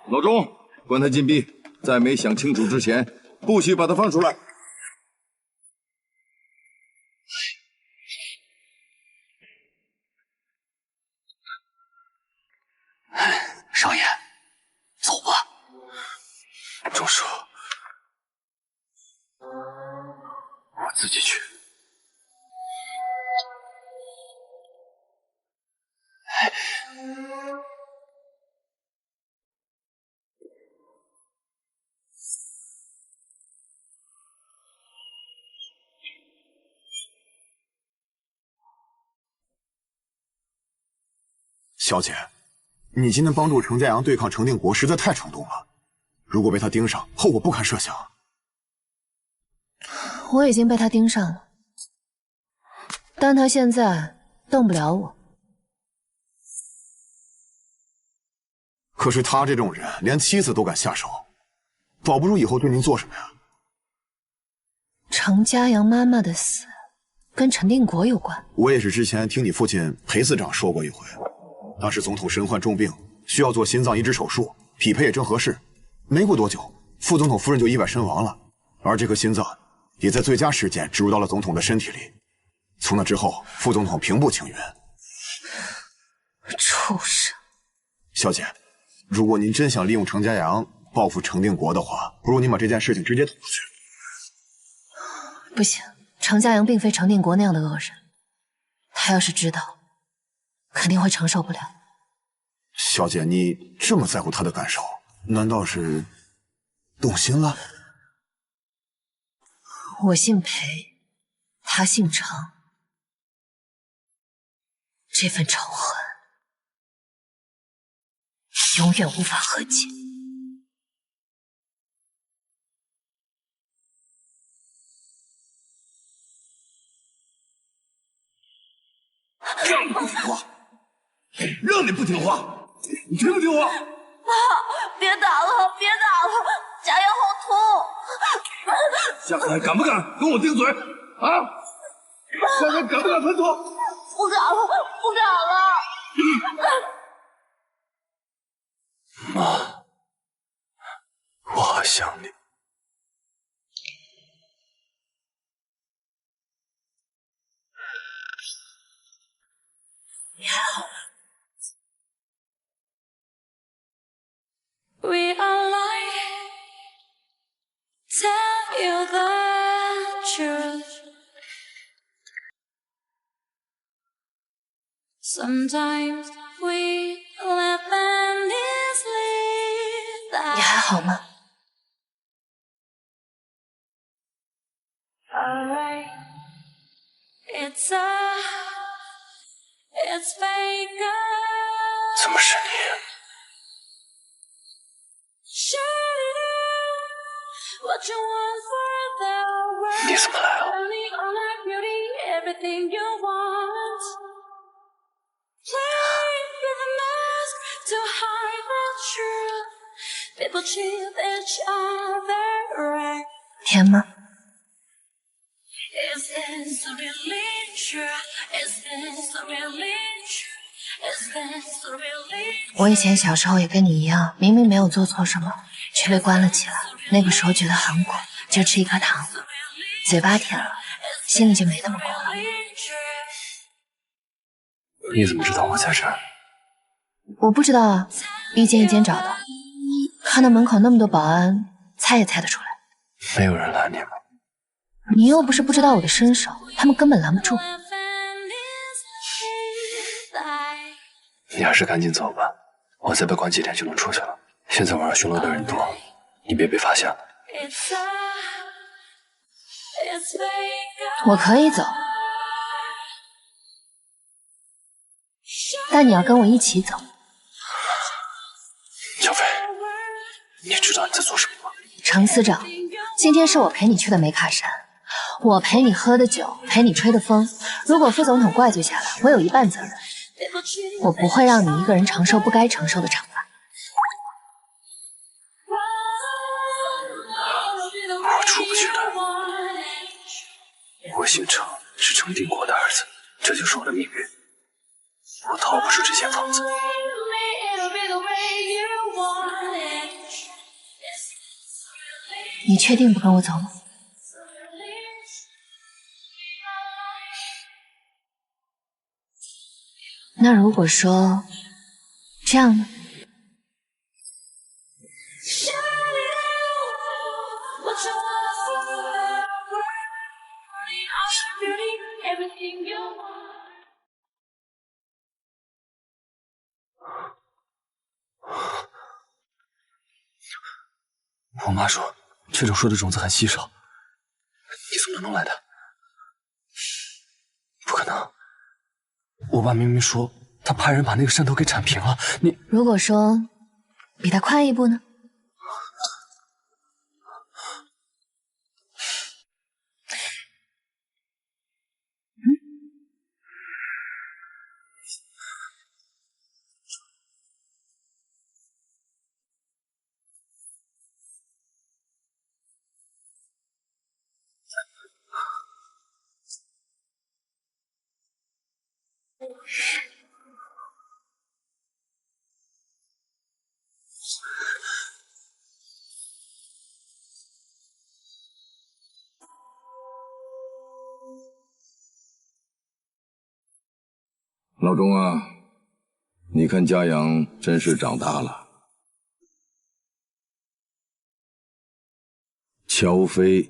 老钟，关他禁闭，在没想清楚之前，不许把他放出来。少爷，走吧。钟叔，我自己去。小姐，你今天帮助程家阳对抗程定国，实在太冲动了。如果被他盯上，后果不堪设想。我已经被他盯上了，但他现在动不了我。可是他这种人，连妻子都敢下手，保不住以后对您做什么呀？程家阳妈妈的死跟陈定国有关。我也是之前听你父亲裴司长说过一回，当时总统身患重病，需要做心脏移植手术，匹配也正合适。没过多久，副总统夫人就意外身亡了，而这颗心脏也在最佳时间植入到了总统的身体里。从那之后，副总统平步青云。畜生！小姐，如果您真想利用程家阳报复程定国的话，不如您把这件事情直接捅出去。不行，程家阳并非程定国那样的恶人，他要是知道，肯定会承受不了。小姐，你这么在乎他的感受，难道是动心了？我姓裴，他姓程，这份仇恨永远无法和解。让你不听话，让你不听话，你听不听话？爸，别打了，别打了，假牙好痛！下次还敢不敢跟我顶嘴啊？下次还敢不敢犯错？不敢了，不敢了。妈，我好想你。你还好吗？ We are lying, tell you the truth. Sometimes we let them easily die. 你还好吗？ Alright, it's fake. 怎么是你？ 你怎么来了？甜吗？我以前小时候也跟你一样，明明没有做错什么，却被关了起来。那个时候觉得很苦，就吃一颗糖，嘴巴甜了，心里就没那么苦了。你怎么知道我在这儿？我不知道啊，一间一间找的，看到门口那么多保安，猜也猜得出来。没有人拦你吗？你又不是不知道我的身手，他们根本拦不住。你还是赶紧走吧，我再被关几天就能出去了。现在晚上巡逻的人多，你别被发现了。我可以走，但你要跟我一起走。小飞，你知道你在做什么吗？程司长，今天是我陪你去的梅卡山，我陪你喝的酒，陪你吹的风。如果副总统怪罪下来，我有一半责任。我不会让你一个人承受不该承受的惩罚。我出不去的。我姓程，是程定国的儿子，这就是我的命运。我逃不出这间房子。你确定不跟我走吗？那如果说这样呢？我妈说这种树的种子很稀少，你从哪弄来的？不可能！我爸明明说他派人把那个山头给铲平了，你……如果说比他快一步呢？老钟啊，你看嘉阳真是长大了。乔飞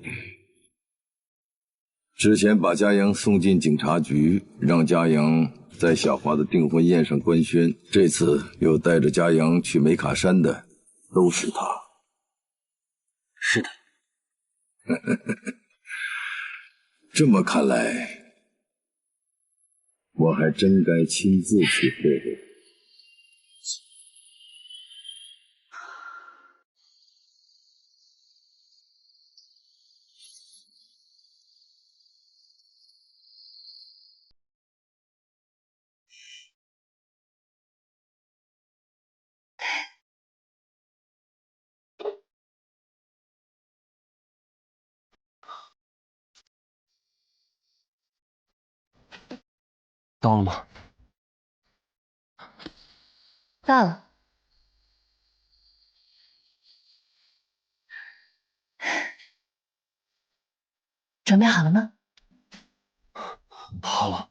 之前把嘉阳送进警察局，让嘉阳在小华的订婚宴上官宣，这次又带着嘉阳去梅卡山的，都是他。是的。这么看来，我还真该亲自去会会。到了吗？到了。准备好了吗？好了。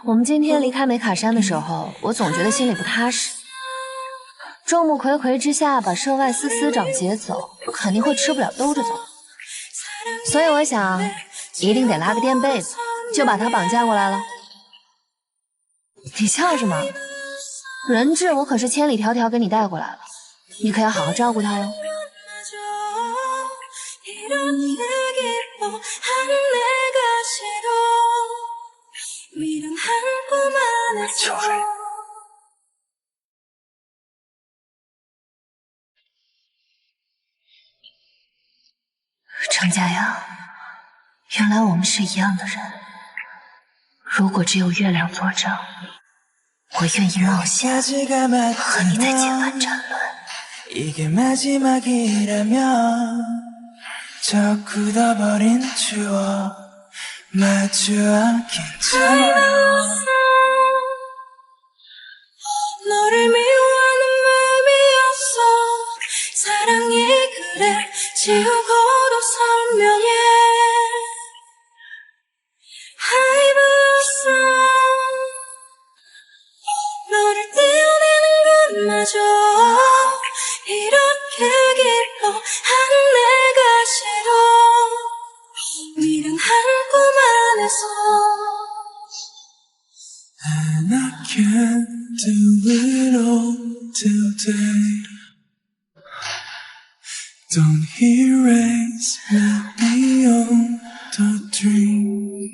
我们今天离开梅卡山的时候，我总觉得心里不踏实。众目睽睽之下把涉外司司长劫走，肯定会吃不了兜着走。所以我想，一定得拉个垫背子，就把他绑架过来了。你笑什么？人质我可是千里迢迢给你带过来了，你可要好好照顾他哟。乔飞，程家阳，原来我们是一样的人。如果只有月亮作证，我愿意冒险和你在今晚战论。 저 굳어버린 추억 마주 앉긴 참 너를 미워하는 마음이 없어 사랑이 그래 지우고도 선명해 하이브였어 너를 떼어내는 것마저 이렇게 기뻐 하는 내가 싫어 미련한 꿈 안에서 And I can't do it all today Don't erase let me on the dream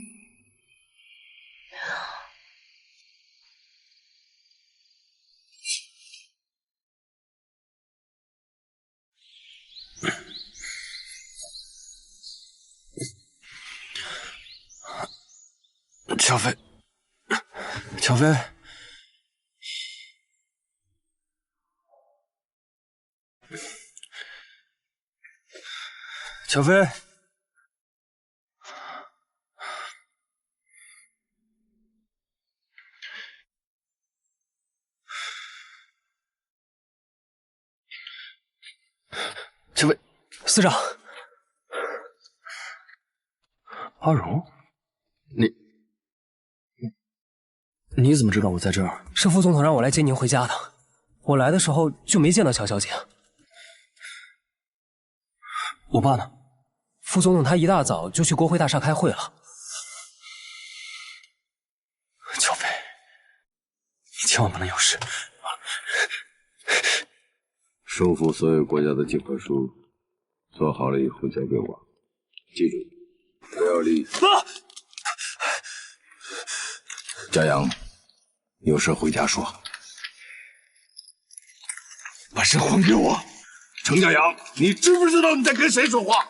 乔飞，乔飞，乔飞，乔飞，司长，阿荣，你怎么知道我在这儿？是副总统让我来接您回家的。我来的时候就没见到乔小姐。我爸呢？副总统他一大早就去国会大厦开会了。乔飞，你千万不能有事。收复所有国家的计划书，做好了以后交给我。记住，不要离。爸。 家阳，有事回家说。把身还给我！程家阳，你知不知道你在跟谁说话？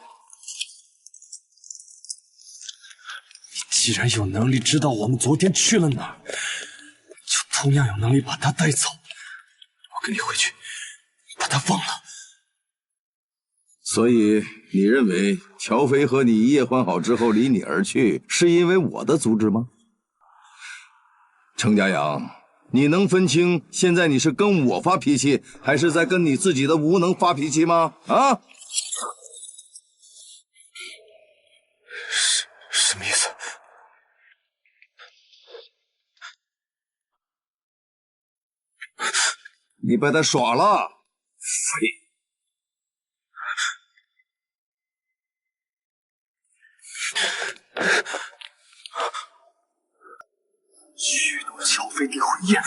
你既然有能力知道我们昨天去了哪儿，就同样有能力把他带走。我跟你回去，把他放了。所以你认为乔飞和你一夜欢好之后离你而去，是因为我的阻止吗？程家阳，你能分清现在你是跟我发脾气，还是在跟你自己的无能发脾气吗？啊？什么意思？你被他耍了，废！许多乔飞订婚宴。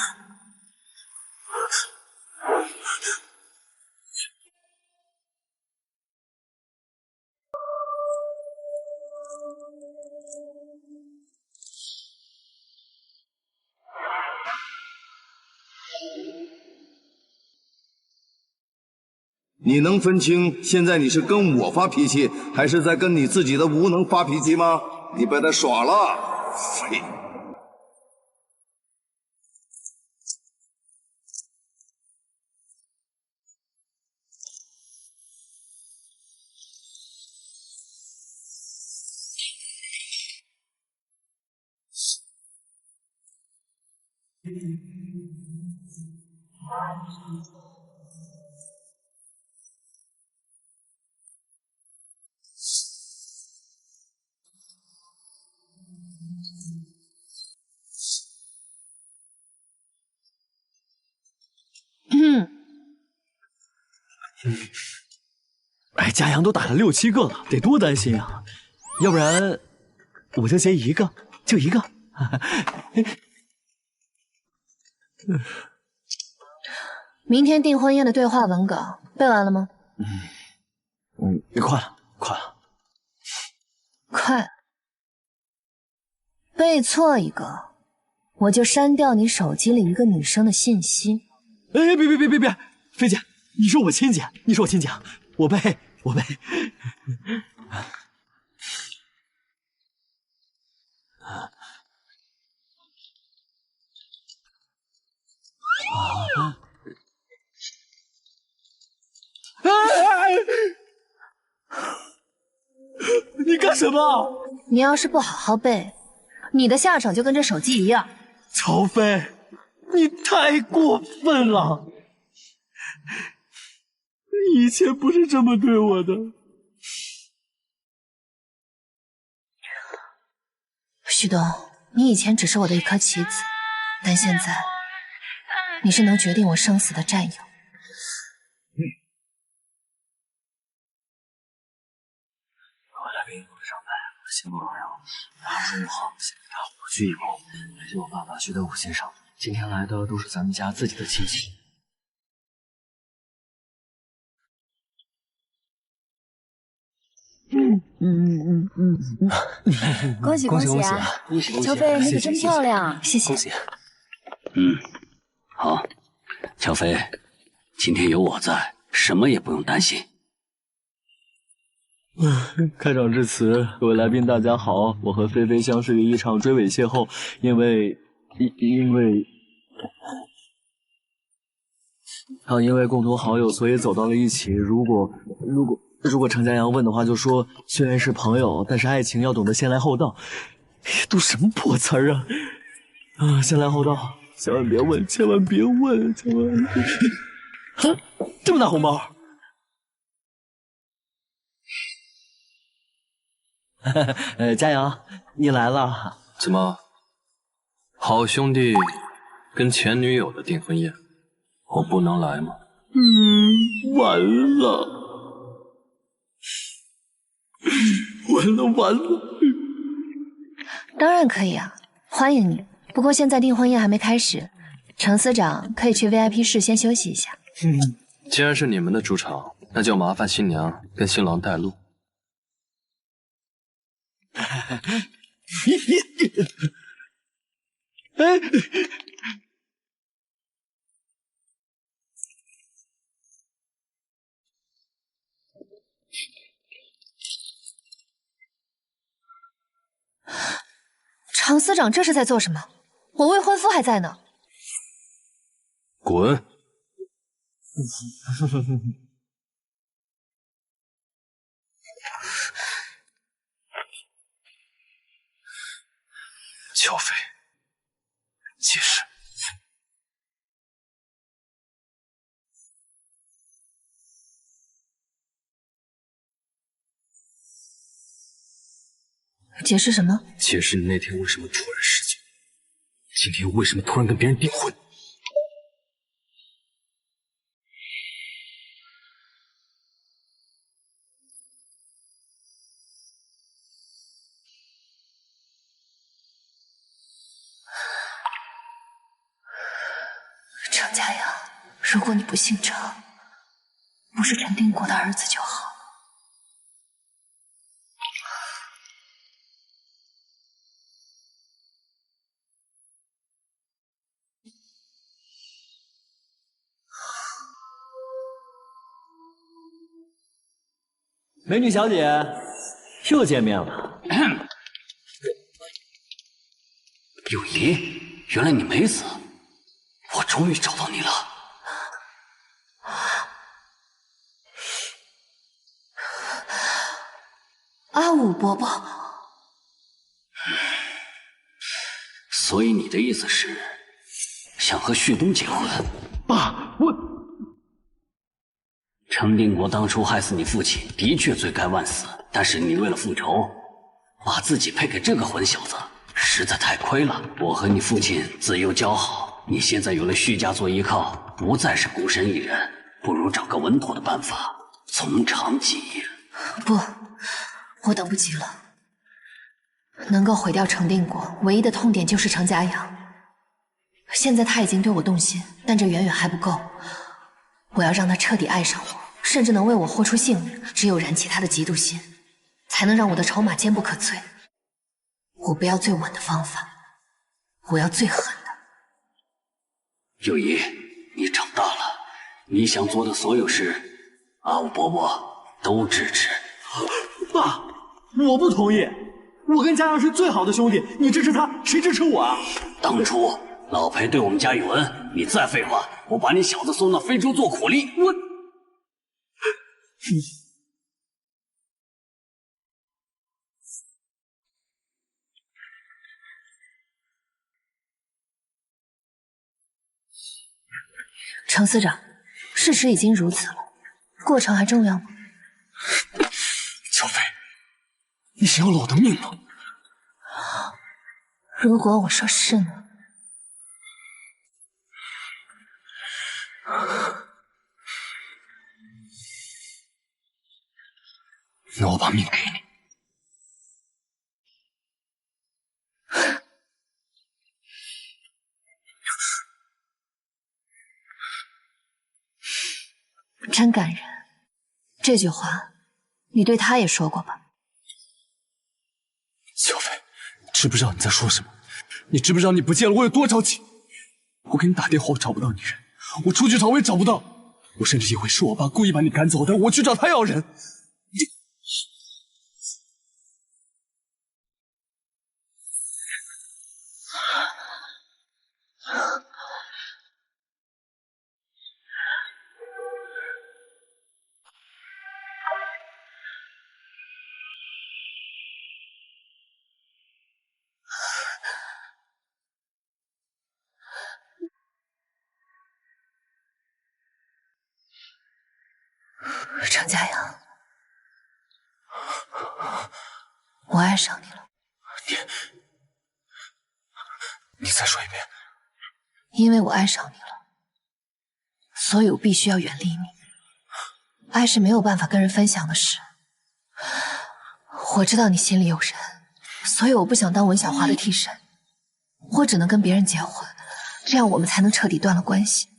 你能分清现在你是跟我发脾气，还是在跟你自己的无能发脾气吗？你被他耍了，废！哎，家阳都打了6、7个了，得多担心啊！要不然我就结一个，就一个。明天订婚宴的对话文稿背完了吗？快了，快了，快了。背错一个，我就删掉你手机里一个女生的信息。哎，别，菲姐，你是我亲姐，我背。你干什么？你要是不好好背，你的下场就跟这手机一样。乔飞，你太过分了！你以前不是这么对我的。旭东，你以前只是我的一颗棋子，但现在你是能决定我生死的战友。来宾上班，我先不打扰。中午好，先给大伙鞠一躬，感谢我爸爸徐德武先生。今天来的都是咱们家自己的亲戚。恭喜啊！乔飞，你可真漂亮，谢谢。恭喜。好，乔飞，今天有我在，什么也不用担心。开场致辞，各位来宾大家好，我和菲菲相识于一场追尾邂逅，因为共同好友，所以走到了一起。如果程家阳问的话，就说虽然是朋友，但是爱情要懂得先来后到。都什么破词儿啊！先来后到，千万别问，千万别问，千万！这么大红包！嘉阳，你来了。怎么，好兄弟跟前女友的订婚宴，我不能来吗？完了。完了！当然可以啊，欢迎你。不过现在订婚宴还没开始，程司长可以去 VIP 室先休息一下。既然是你们的主场，那就麻烦新娘跟新郎带路。程司长这是在做什么？我未婚夫还在呢。滚！乔飞，其实解释什么？解释你那天为什么突然失禁，今天为什么突然跟别人订婚。程家阳，如果你不姓程，不是陈定国的儿子就好。美女小姐，又见面了。友谊，原来你没死，我终于找到你了。阿武伯伯，所以你的意思是想和旭东结婚？爸，我程定国当初害死你父亲，的确罪该万死。但是你为了复仇，把自己配给这个混小子，实在太亏了。我和你父亲自幼交好，你现在有了旭家做依靠，不再是孤身一人，不如找个稳妥的办法，从长计议。不，我等不及了。能够毁掉程定国，唯一的痛点就是程家阳。现在他已经对我动心，但这远远还不够。我要让他彻底爱上我，甚至能为我豁出性命。只有燃起他的嫉妒心，才能让我的筹码坚不可摧。我不要最稳的方法，我要最狠的。友谊，你长大了，你想做的所有事，阿武伯伯都支持。爸，我不同意。我跟家阳是最好的兄弟，你支持他，谁支持我啊？当初老裴对我们家有恩，你再废话，我把你小子送到非洲做苦力。我，程司长，事实已经如此了，过程还重要吗？小飞，你想要了我的命吗？如果我说是呢？那我把命给你。真感人，这句话你对他也说过吧？小飞，你知不知道你在说什么？你知不知道你不见了我有多着急？我给你打电话，我找不到你人；我出去找我也找不到。我甚至以为是我爸故意把你赶走的，我去找他要人。程家阳，我爱上你了。你再说一遍。因为我爱上你了，所以我必须要远离你。爱是没有办法跟人分享的事。我知道你心里有人，所以我不想当文小华的替身，我只能跟别人结婚，这样我们才能彻底断了关系。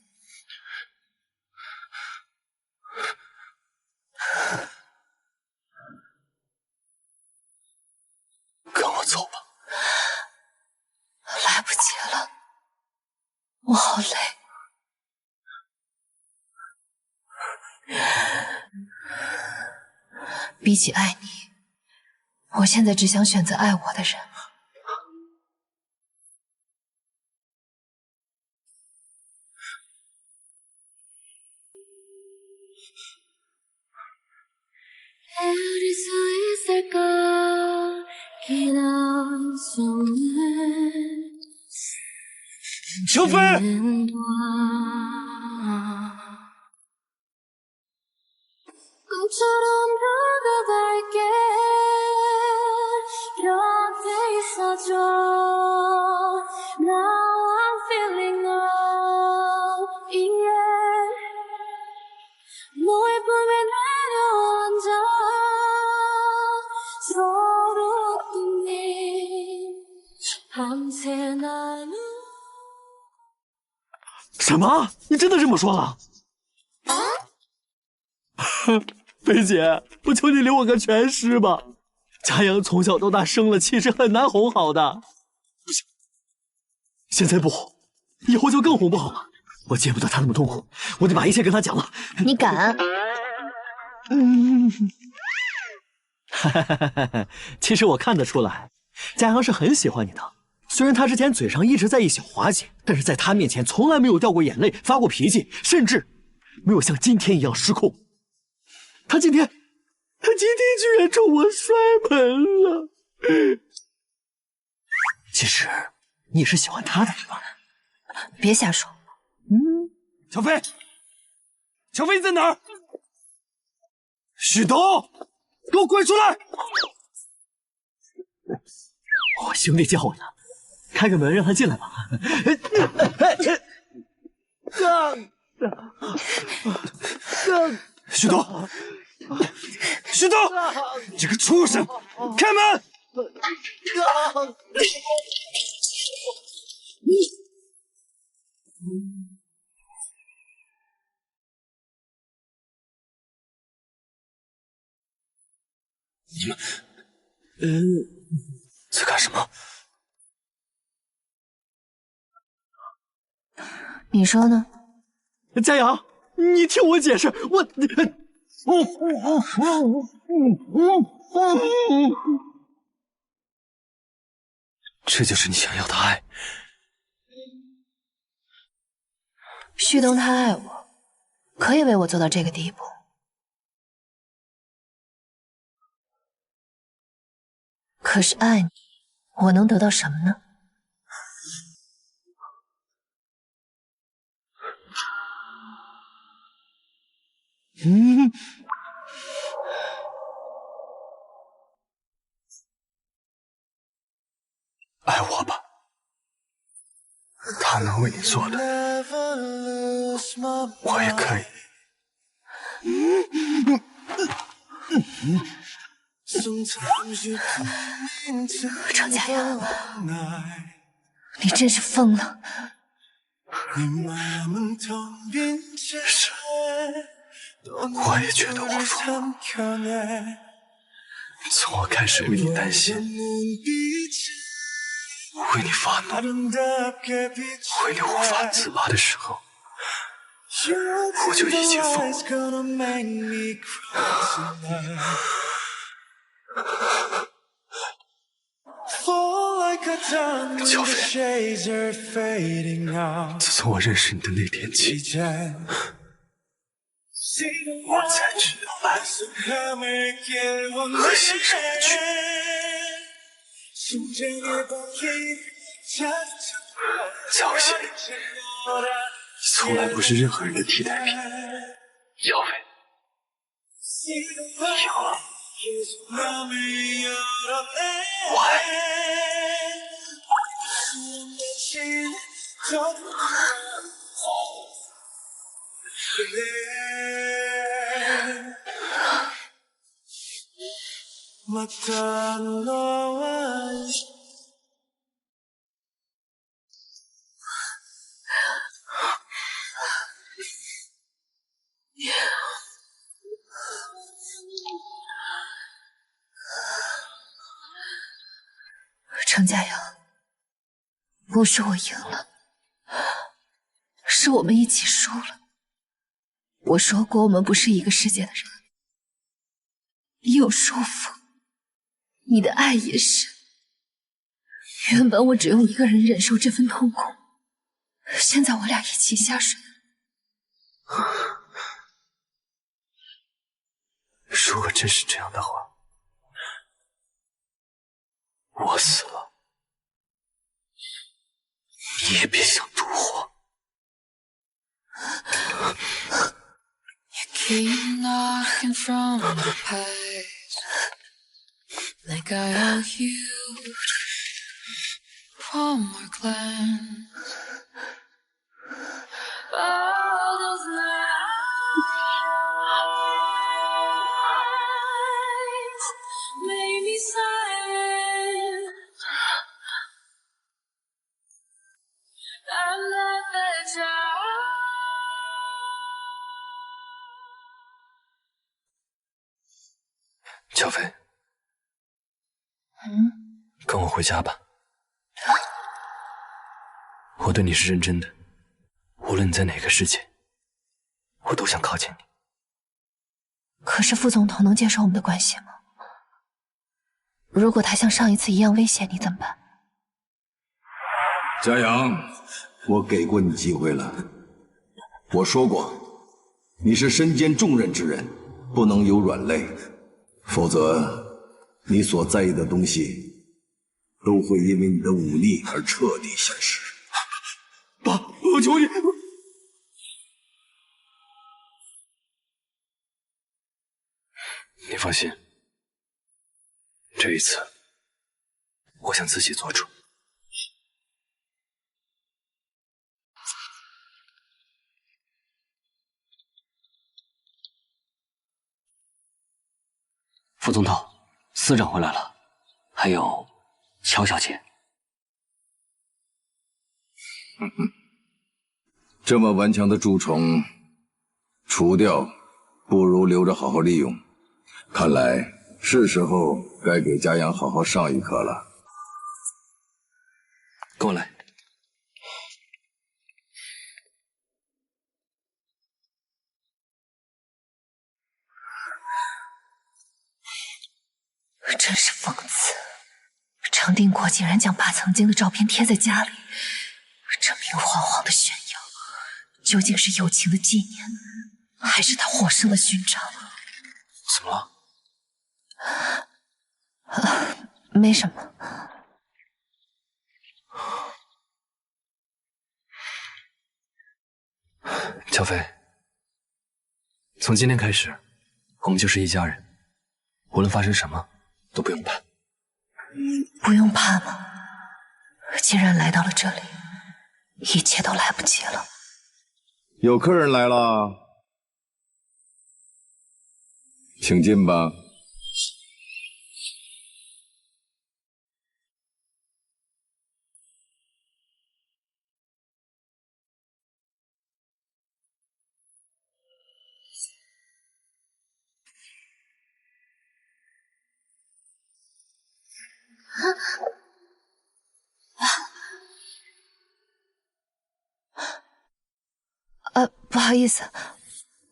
跟我走吧。来不及了，我好累。比起爱你，我现在只想选择爱我的人。小飞。꿈처럼 다가갈게 什么？你真的这么说了？菲姐，我求你留我个全尸吧。佳阳从小到大生了气，是很难哄好的。不行，现在不哄，以后就更哄不好了。我见不得他那么痛苦，我得把一切跟他讲了。你敢？其实我看得出来，佳阳是很喜欢你的。虽然他之前嘴上一直在一小华姐，但是在他面前从来没有掉过眼泪、发过脾气，甚至没有像今天一样失控。他今天居然冲我摔门了。其实你是喜欢他的，对吧？别瞎说。小飞，小飞你在哪儿？许东，给我滚出来！我兄弟叫我呢，开个门让他进来吧。许东，许东，这个畜生，开门！你们，在干什么？你说呢？佳阳，你听我解释，这就是你想要的爱。旭东他爱我，可以为我做到这个地步。可是爱你，我能得到什么呢？爱我吧，他能为你做的，我也可以。程家阳，你真是疯了！是，我也觉得我疯了。从我开始为你担心，为你发怒，为你无法自拔的时候，我就已经疯了。小飞，自从我认识你的那天起，我才知道爱和欣赏的区别。在我心里，你从来不是任何人的替代品。小飞，你赢了。我爱程家阳，不是我赢了，是我们一起输了。我说过，我们不是一个世界的人。你有束缚，你的爱也是。原本我只用一个人忍受这份痛苦，现在我俩一起下水。如果真是这样的话，我死了，你也别想渡我。Keep knocking from the past, like I owe you one more glance. All those nights made me silent. I'm not the child. 乔飞，跟我回家吧。我对你是认真的，无论你在哪个世界，我都想靠近你。可是副总统能接受我们的关系吗？如果他像上一次一样威胁你怎么办？嘉阳，我给过你机会了。我说过，你是身兼重任之人，不能有软肋，否则你所在意的东西都会因为你的武力而彻底消失。爸，我求你！你放心，这一次我想自己做主。副总统，司长回来了，还有乔小姐。这么顽强的蛀虫，除掉不如留着好好利用。看来是时候该给嘉阳好好上一课了。跟我来。真是讽刺！程定国竟然将爸曾经的照片贴在家里，这明晃晃的炫耀，究竟是友情的纪念，还是他获胜的勋章？怎么了？没什么。乔飞，从今天开始，我们就是一家人，无论发生什么都不用怕。不用怕吗？既然来到了这里，一切都来不及了。有客人来了，请进吧。不好意思，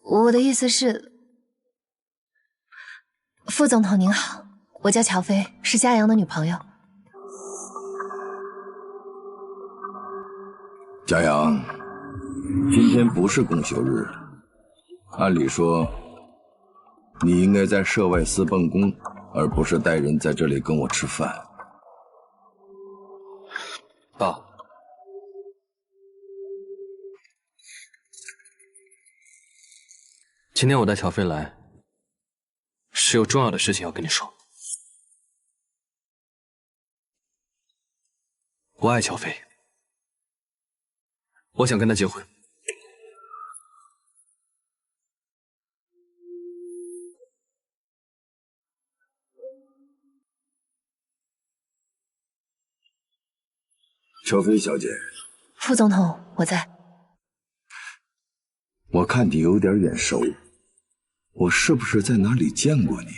我的意思是，副总统您好，我叫乔飞，是嘉阳的女朋友。嘉阳，今天不是公休日，按理说你应该在涉外司办公，而不是带人在这里跟我吃饭。爸，今天我带乔飞来，是有重要的事情要跟你说。我爱乔飞，我想跟他结婚。乔飞小姐，副总统，我在。我看你有点眼熟，我是不是在哪里见过你？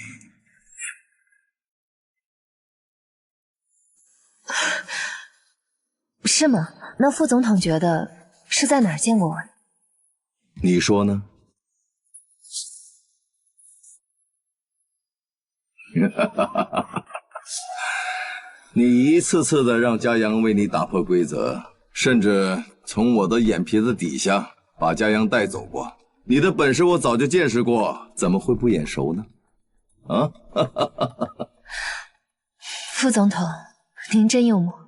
是吗？那副总统觉得是在哪儿见过我？你说呢？你一次次的让嘉阳为你打破规则，甚至从我的眼皮子底下把嘉阳带走过。你的本事我早就见识过，怎么会不眼熟呢？啊！副总统，您真幽默。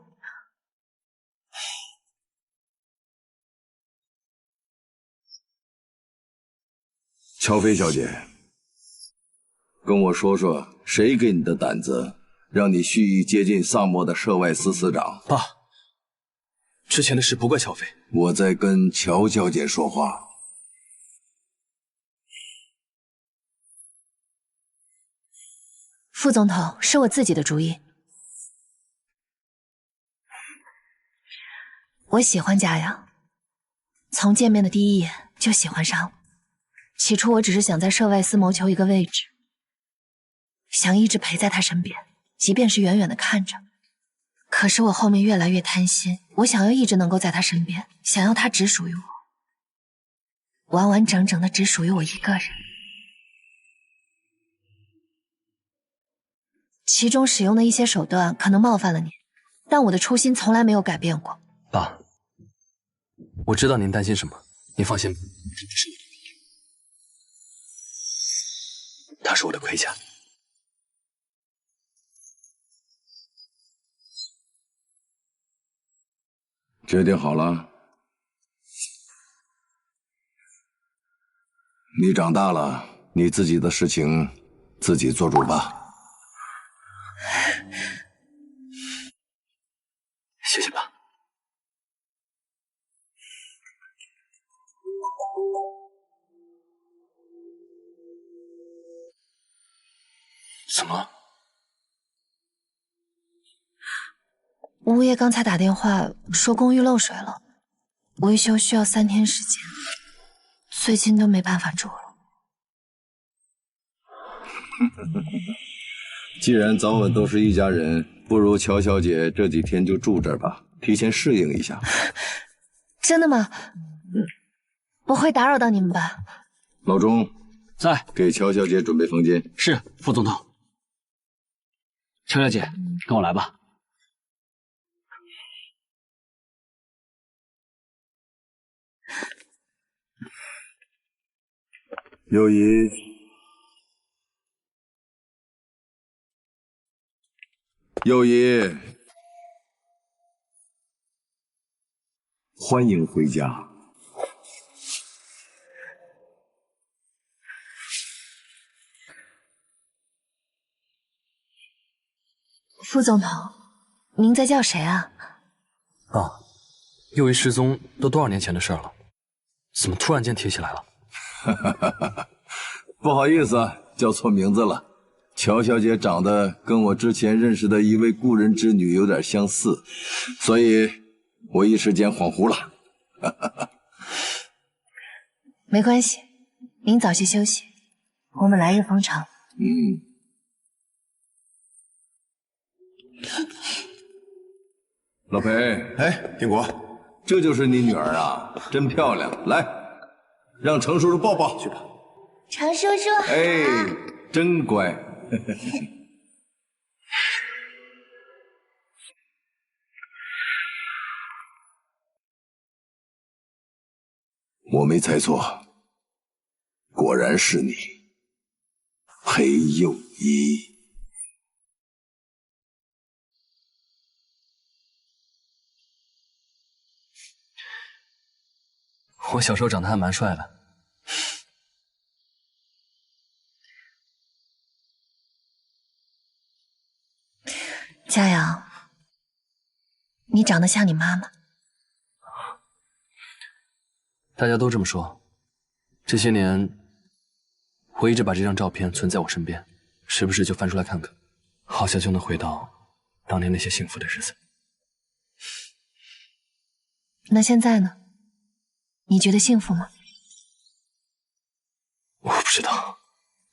乔飞小姐，跟我说说，谁给你的胆子，让你蓄意接近萨摩的涉外司司长？爸，之前的事不怪乔飞，我在跟乔小姐说话。副总统，是我自己的主意。我喜欢嘉阳，从见面的第一眼就喜欢上了。起初我只是想在涉外司谋求一个位置，想一直陪在他身边，即便是远远的看着。可是我后面越来越贪心，我想要一直能够在他身边，想要他只属于我，完完整整的只属于我一个人。其中使用的一些手段可能冒犯了你，但我的初心从来没有改变过。爸，我知道您担心什么，您放心吧，这不是我的女儿，她是我的盔甲。决定好了，你长大了，你自己的事情自己做主吧。谢谢爸。怎么了？物业刚才打电话说公寓漏水了，维修需要3天时间，最近都没办法住了。既然早晚都是一家人，不如乔小姐这几天就住这儿吧，提前适应一下。真的吗？不会打扰到你们吧？老钟在，给乔小姐准备房间。是，副总统。乔小姐，跟我来吧。友谊，友谊，欢迎回家。副总统，您在叫谁啊？爸，幼仪失踪都多少年前的事了，怎么突然间提起来了？不好意思，叫错名字了。乔小姐长得跟我之前认识的一位故人之女有点相似，所以我一时间恍惚了。没关系，您早些休息，我们来日方长。老裴，哎，丁国，这就是你女儿啊，真漂亮。来，让程叔叔抱抱去吧。程叔叔好。哎，真乖。我没猜错，果然是你，裴友谊。我小时候长得还蛮帅的。佳阳，你长得像你妈妈。大家都这么说。这些年，我一直把这张照片存在我身边，时不时就翻出来看看，好像就能回到当年那些幸福的日子。那现在呢？你觉得幸福吗？我不知道。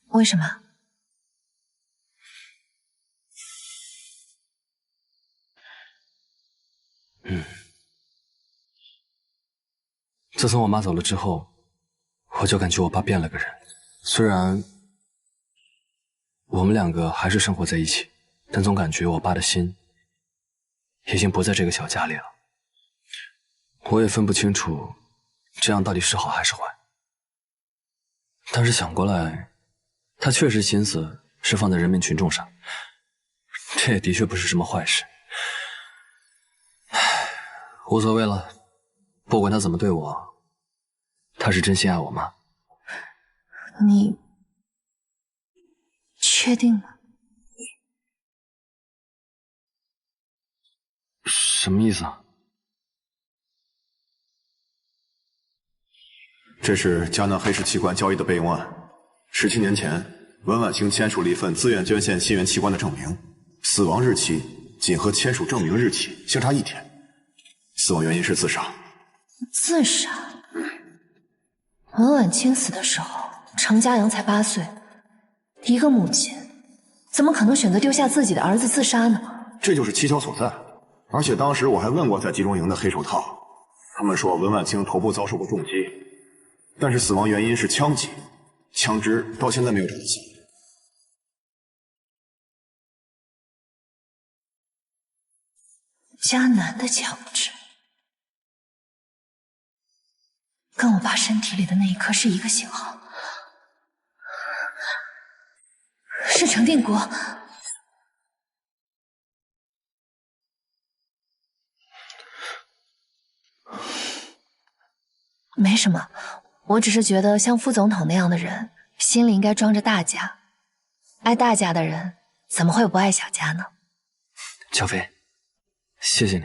为什么？自从我妈走了之后，我就感觉我爸变了个人。虽然我们两个还是生活在一起，但总感觉我爸的心已经不在这个小家里了。我也分不清楚这样到底是好还是坏。但是想过来，他确实心思是放在人民群众上，这也的确不是什么坏事。唉，无所谓了，不管他怎么对我，他是真心爱我吗？你确定吗？什么意思啊？这是迦南黑市器官交易的备用案。17年前，文婉清签署了一份自愿捐献心源器官的证明，死亡日期仅和签署证明的日期相差1天，死亡原因是自杀。自杀？文婉清死的时候，程家阳才8岁，一个母亲怎么可能选择丢下自己的儿子自杀呢？这就是蹊跷所在。而且当时我还问过在集中营的黑手套，他们说文婉清头部遭受过重击，但是死亡原因是枪击，枪支到现在没有找到下落。迦南的枪支，跟我爸身体里的那一颗是一个型号，是程定国。没什么，我只是觉得像副总统那样的人，心里应该装着大家。爱大家的人，怎么会不爱小家呢？乔飞，谢谢你。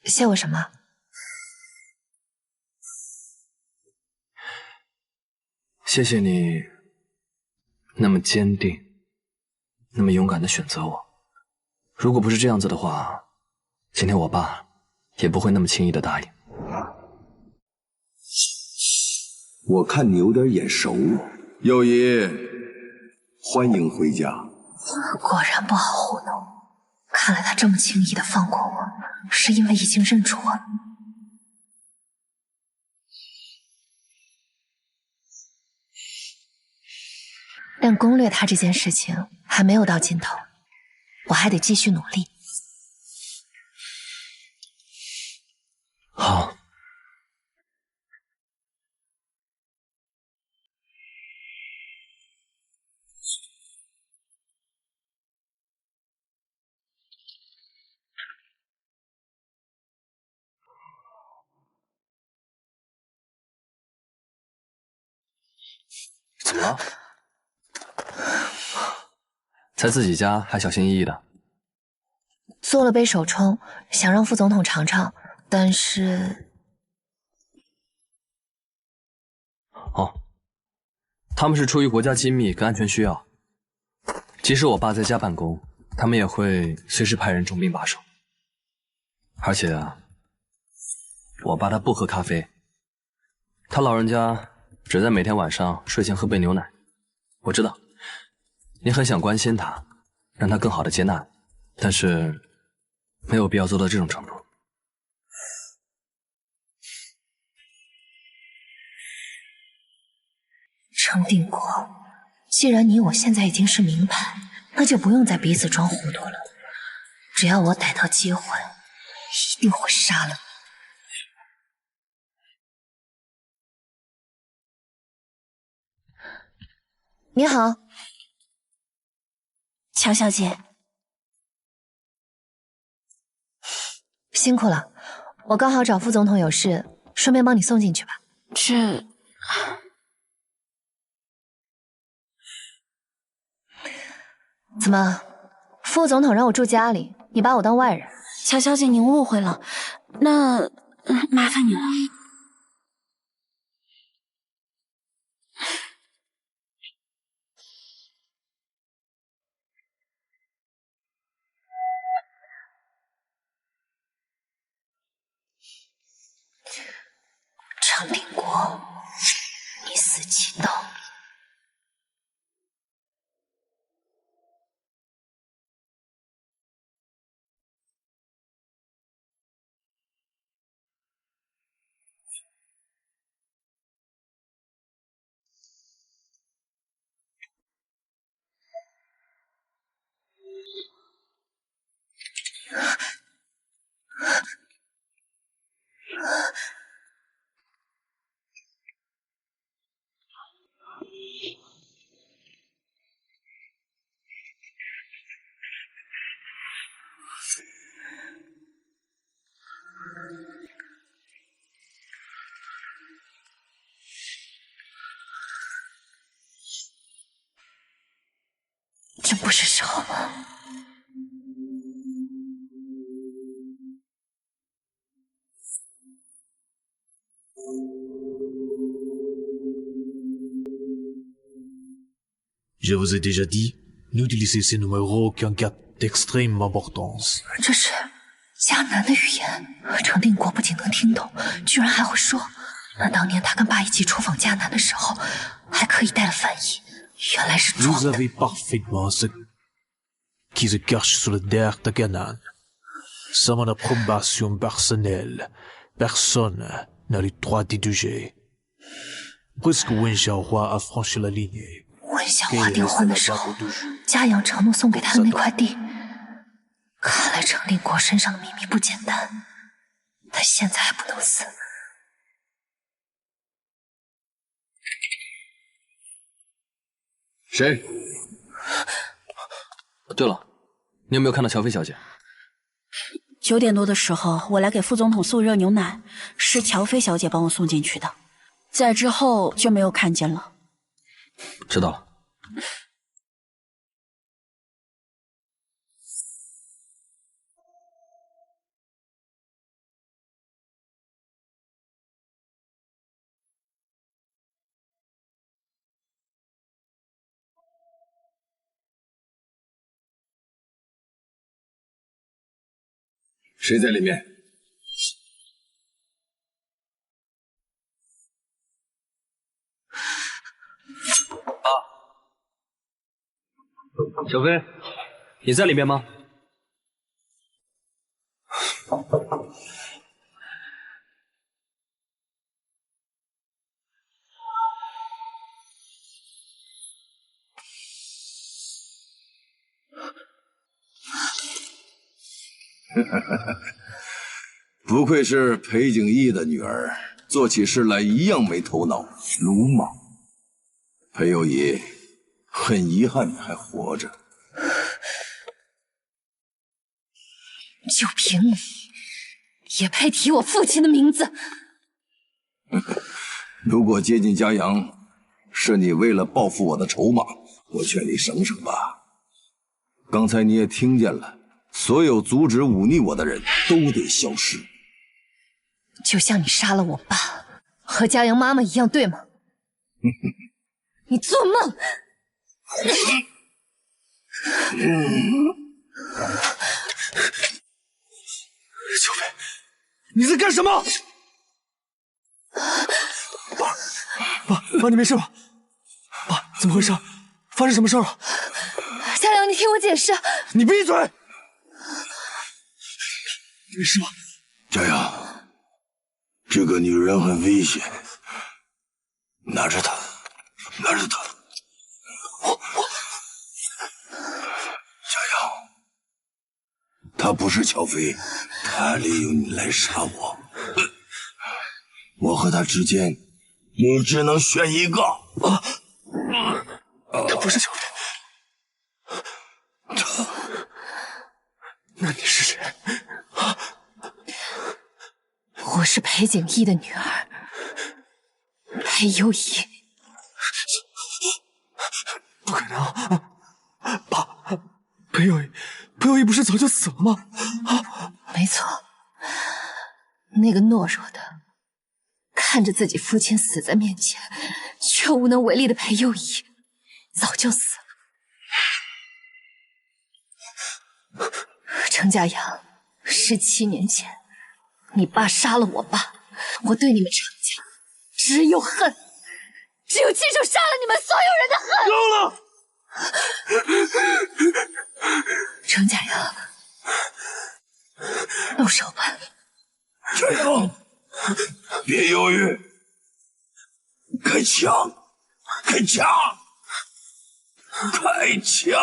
谢我什么？谢谢你那么坚定，那么勇敢的选择我。如果不是这样子的话，今天我爸也不会那么轻易的答应。我看你有点眼熟，友谊，欢迎回家。果然不好糊弄，看来他这么轻易的放过我，是因为已经认出我了。但攻略他这件事情还没有到尽头，我还得继续努力。好。怎么了？在自己家还小心翼翼的。做了杯手冲，想让副总统尝尝，但是……哦，他们是出于国家机密跟安全需要，即使我爸在家办公，他们也会随时派人重兵把守。而且啊，我爸他不喝咖啡，他老人家只在每天晚上睡前喝杯牛奶。我知道你很想关心他，让他更好的接纳你，但是没有必要做到这种程度。程定国，既然你我现在已经是明牌，那就不用再彼此装糊涂了。只要我逮到机会，一定会杀了你。你好，乔小姐，辛苦了。我刚好找副总统有事，顺便帮你送进去吧。这……怎么，副总统让我住家里，你把我当外人？乔小姐，您误会了，那麻烦你了。程定国，你死期到了。真不是时候。Je vous ai déjà dit, n'utilisez ces numéros qu'en cas d'extrême importance. 这是迦南的语言，程定国不仅能听懂，居然还会说。那当年他跟爸一起出访迦南的时候，还刻意带了翻译。原来是 Vous savez parfaitement ce qui se cache sous le derrière de Ganan. Sans mon approbation personnelle, personne n'a le droit d'y juger. Puisque Wen Xiaohua a franchi la ligne. 温小华订婚的时候，嘉阳承诺送给他的那块地，看来程定国身上的秘密不简单，他现在还不能死。谁？对了，你有没有看到乔飞小姐？9点多的时候，我来给副总统送热牛奶，是乔飞小姐帮我送进去的。在之后就没有看见了。知道了。谁在里面？小飞，你在里面吗？不愧是裴景义的女儿，做起事来一样没头脑，鲁莽。裴有仪，很遗憾你还活着。就凭你，也配提我父亲的名字？如果接近嘉阳是你为了报复我的筹码，我劝你省省吧。刚才你也听见了，所有阻止忤逆我的人都得消失。就像你杀了我爸和嘉阳妈妈一样，对吗？你做梦！小飞，你在干什么？爸，你没事吧？爸，怎么回事？发生什么事了？嘉阳，你听我解释。你闭嘴！你没事吧？嘉阳，这个女人很危险，拿着她，拿着她。嘉阳，她不是乔飞，她利用你来杀我。我和她之间，你只能选一个。她不是乔飞。那你是谁？我是裴景义的女儿，裴有仪。不可能！爸，裴有仪不是早就死了吗？没错，那个懦弱的，看着自己父亲死在面前却无能为力的裴有仪，早就死了。程家阳，17年前，你爸杀了我爸，我对你们程家只有恨，只有亲手杀了你们所有人的恨。够了！程家阳，动手吧。嘉阳，别犹豫，开枪！开枪！开枪！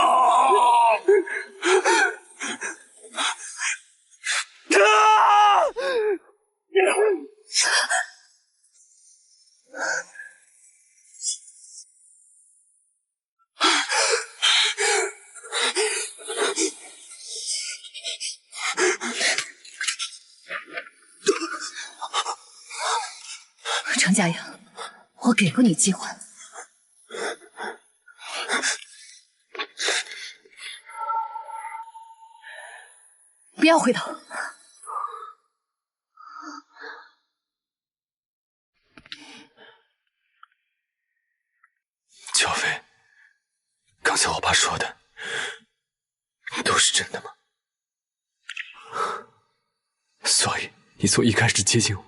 程家阳，我给过你机会，不要回头。乔飞，刚才我爸说的都是真的吗？所以你从一开始接近我，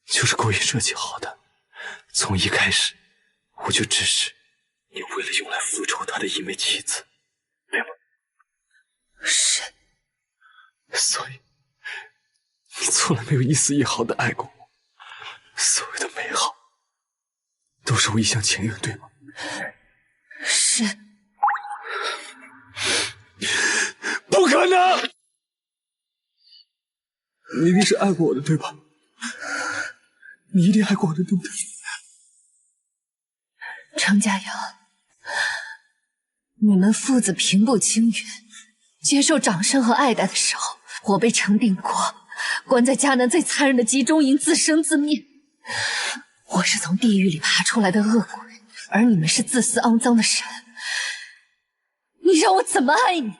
就是故意设计好的。从一开始，我就只是你为了用来复仇他的一枚棋子，对吗？是。所以，你从来没有一丝一毫的爱过我。所谓的美好，都是我一厢情愿，对吗？是。不可能！你一定是爱过我的，对吧？你一定爱过我的，对不对？程家阳，你们父子平步青云，接受掌声和爱戴的时候，我被程定国关在迦南最残忍的集中营，自生自灭。我是从地狱里爬出来的恶鬼，而你们是自私肮脏的神。你让我怎么爱你？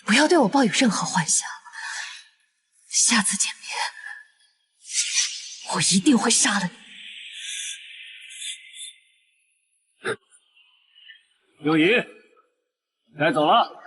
不要对我抱有任何幻想。下次见面，我一定会杀了你。刘姨，该走了。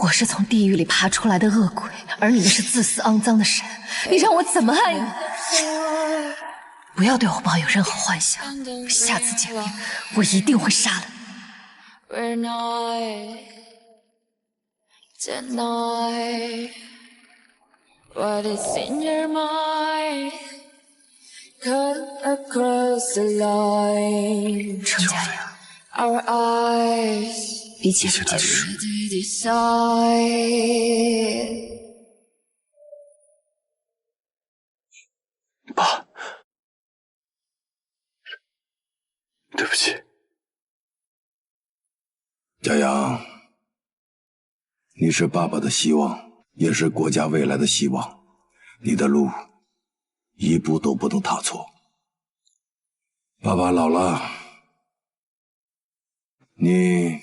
我是从地狱里爬出来的恶鬼，而你们是自私肮脏的神。你让我怎么爱你？不要对我抱有任何幻想。下次见面，我一定会杀了你。We're not tonight. What is in your mind? Cut across the line. 程家阳， Our eyes. 一切都结束。爸，对不起。家阳，你是爸爸的希望，也是国家未来的希望。你的路一步都不能踏错。爸爸老了，你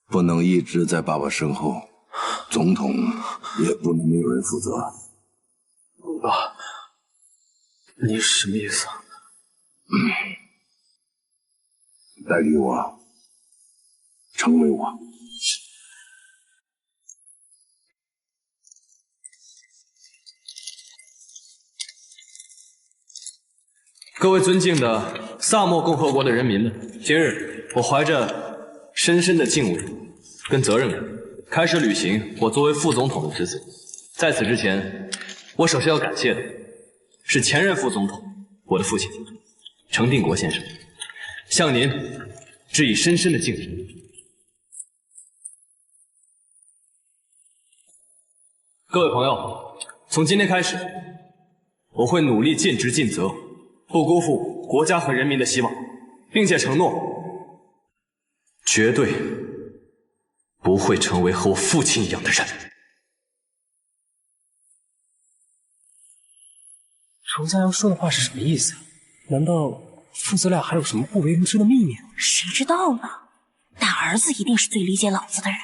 不能一直在爸爸身后，总统也不能没有人负责。爸，你是什么意思？代替我，成为我。各位尊敬的萨默共和国的人民们，今日我怀着深深的敬畏跟责任感，开始履行我作为副总统的职责。在此之前，我首先要感谢的是前任副总统，我的父亲程定国先生，向您致以深深的敬意。各位朋友，从今天开始，我会努力尽职尽责，不辜负国家和人民的希望，并且承诺，绝对不会成为和我父亲一样的人。程家阳说的话是什么意思？难道父子俩还有什么不为人知的秘密？谁知道呢？但儿子一定是最理解老子的人。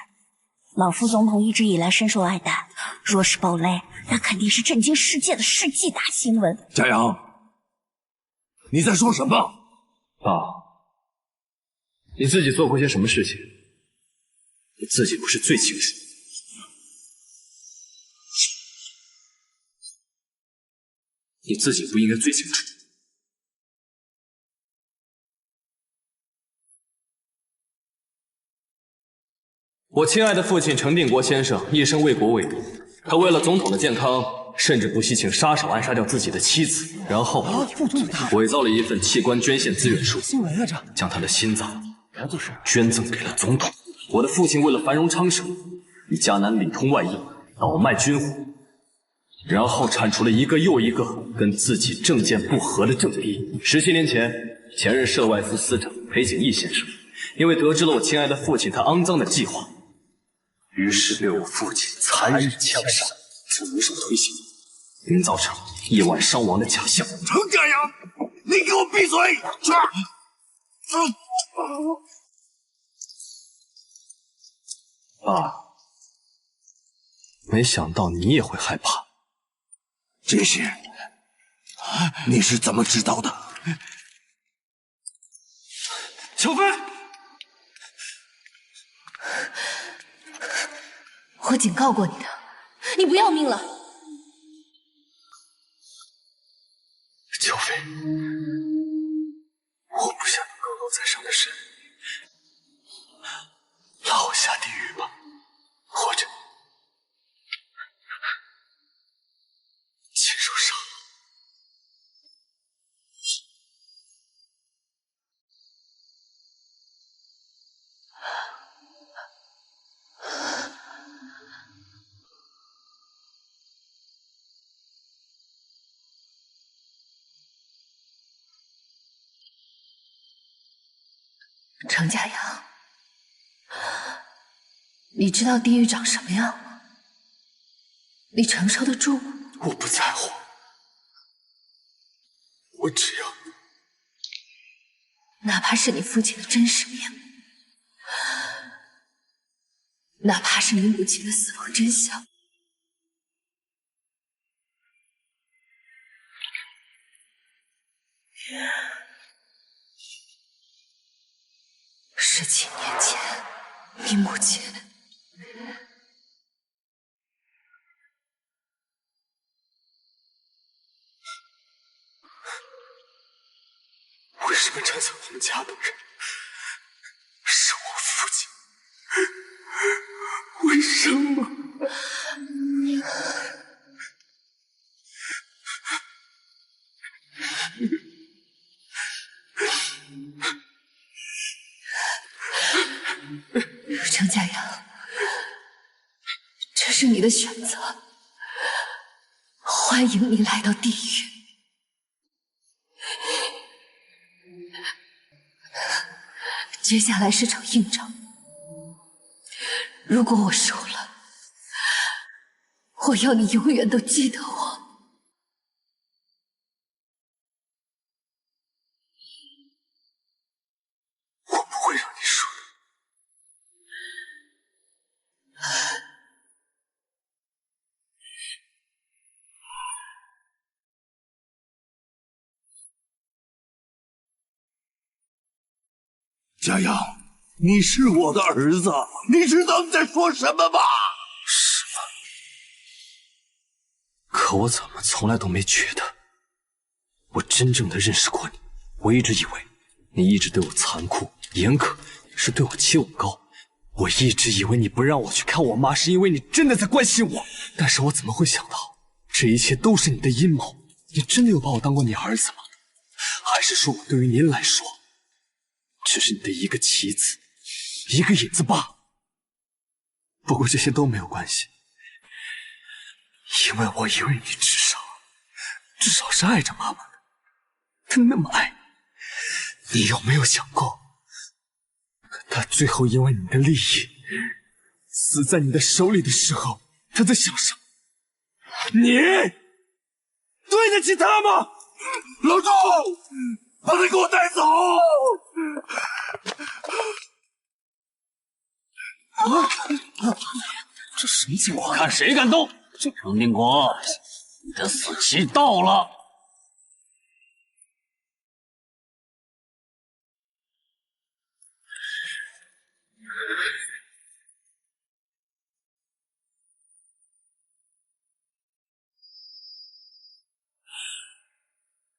老副总统一直以来深受爱戴，若是爆雷，那肯定是震惊世界的世纪大新闻。家阳，你在说什么？爸，你自己做过些什么事情，你自己不是最清楚。你自己不应该最清楚。我亲爱的父亲程定国先生一生为国为民，他为了总统的健康，甚至不惜请杀手暗杀掉自己的妻子，然后伪造了一份器官捐献自愿书，将他的心脏捐赠给了总统。我的父亲为了繁荣昌盛，与迦南里通外应，倒卖军火，然后铲除了一个又一个跟自己政见不合的政敌。17年前，前任涉外司司长裴景义先生因为得知了我亲爱的父亲他肮脏的计划，于是被我父亲残忍枪杀，从上推行，营造成亿万伤亡的假象。程家阳，你给我闭嘴！爸，没想到你也会害怕。这些你是怎么知道的？小飞，我警告过你的，你不要命了。乔飞，我不想你高高在上的神，拉我下地狱吧，或者亲手杀了。程家阳，你知道地狱长什么样吗？你承受得住吗？我不在乎，我只要，哪怕是你父亲的真实面目，哪怕是你母亲的死亡真相。17年前，你母亲为什么站在我们家的人是我父亲？为什么？程家阳，这是你的选择，欢迎你来到地狱。接下来是场硬仗，如果我输了，我要你永远都记得我。我不会让你输的。家阳，你是我的儿子，你知道你在说什么吗？是吗？可我怎么从来都没觉得我真正的认识过你？我一直以为你一直对我残酷严苛，是对我期望高。我一直以为你不让我去看我妈，是因为你真的在关心我。但是我怎么会想到，这一切都是你的阴谋？你真的有把我当过你儿子吗？还是说我对于您来说，只是你的一个棋子，一个引子罢了？不过这些都没有关系，因为我以为你至少是爱着妈妈的，她那么爱你，你有没有想过，她最后因为你的利益死在你的手里的时候，她在想什么？你对得起她吗？老周，把他给我带走！这什么情况？看谁敢动！程定国，你的死期到了。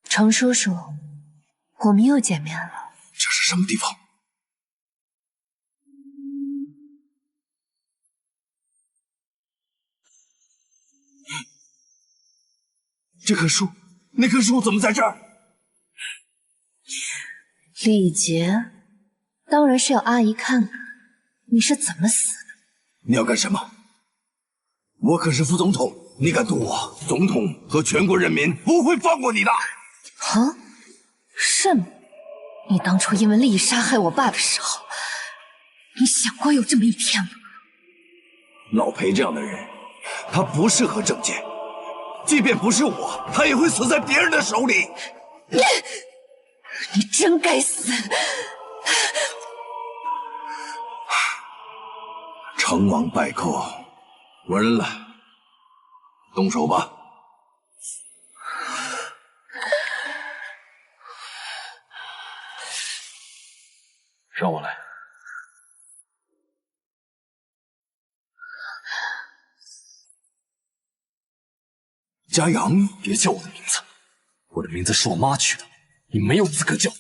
程叔叔，我们又见面了。这是什么地方？这棵树，那棵树怎么在这儿？李杰，当然是要阿姨看看你是怎么死的。你要干什么？我可是副总统，你敢动我，总统和全国人民不会放过你的。啊？是吗？你当初因为利益杀害我爸的时候，你想过有这么一天吗？老裴这样的人，他不适合政界。即便不是我，他也会死在别人的手里。你真该死！成王败寇，完人了，动手吧。让我来。嘉阳，别叫我的名字，我的名字是我妈取的，你没有资格叫。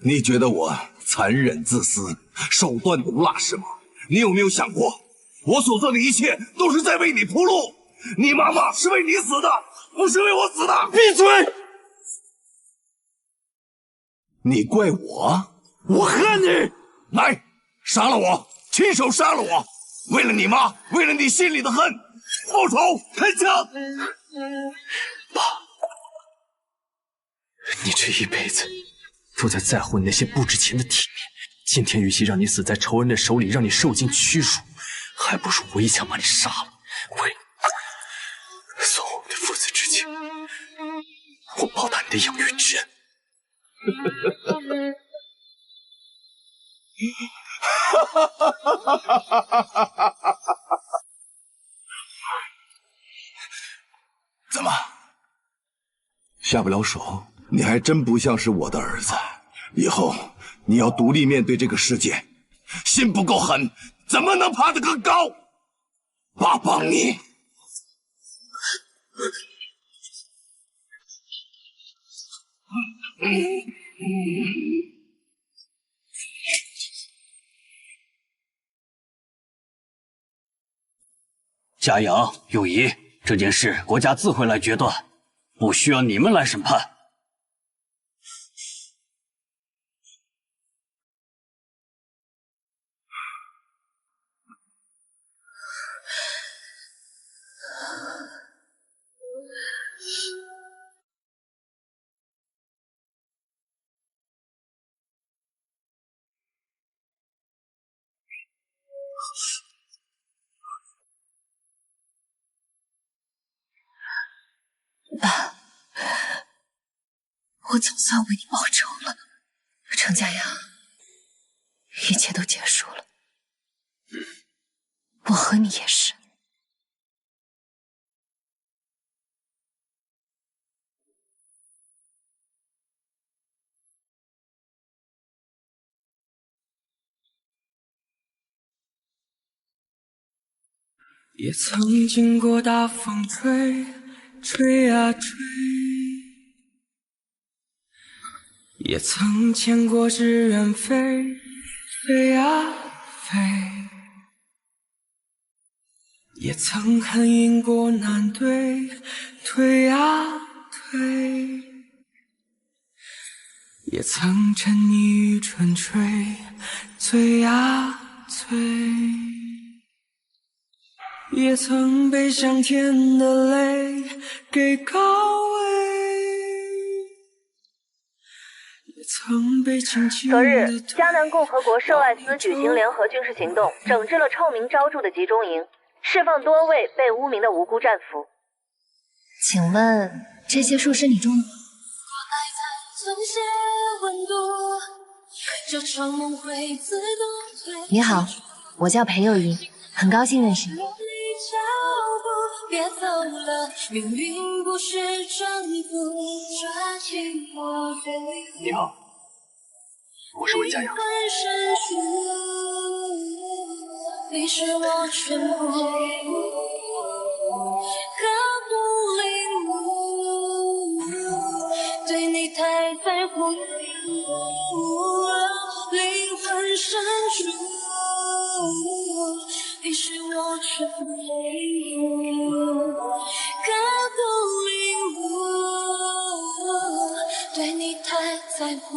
你觉得我残忍自私、手段毒辣是吗？你有没有想过，我所做的一切都是在为你铺路？你妈妈是为你死的，不是为我死的。闭嘴！你怪我？我恨你！来，杀了我，亲手杀了我！为了你妈，为了你心里的恨，报仇，开枪！爸，你这一辈子都在在乎你那些不值钱的体面，今天与其让你死在仇人的手里，让你受尽屈辱，还不如我一枪把你杀了，为算我们的父子之情，我报答你的养育之恩。怎么下不了手？你还真不像是我的儿子。以后你要独立面对这个世界，心不够狠，怎么能爬得更高？爸帮你。嘉阳、友谊，这件事国家自会来决断，不需要你们来审判。爸，我总算为你报仇了。程家阳，一切都结束了。我和你也是。也曾经过大风吹，吹啊吹，也曾见过纸鸢飞，飞啊飞，也曾恨因果难对，推啊推，也曾沉溺于春吹，醉啊醉。也曾被香甜的泪给告慰，也曾被轻轻昨日，迦南共和国圣外斯举行联合军事行动，整治了臭名昭著的集中营，释放多位被污名的无辜战俘。请问这些树是你种的吗？你好，我叫裴友谊，很高兴认识你。别走了，命运不是征服，抓紧我飞。你好，我是魏嘉阳。你是我全部，刻骨领悟，对你太在乎，灵魂深处。你是我全部，刻骨领悟，对你太在乎。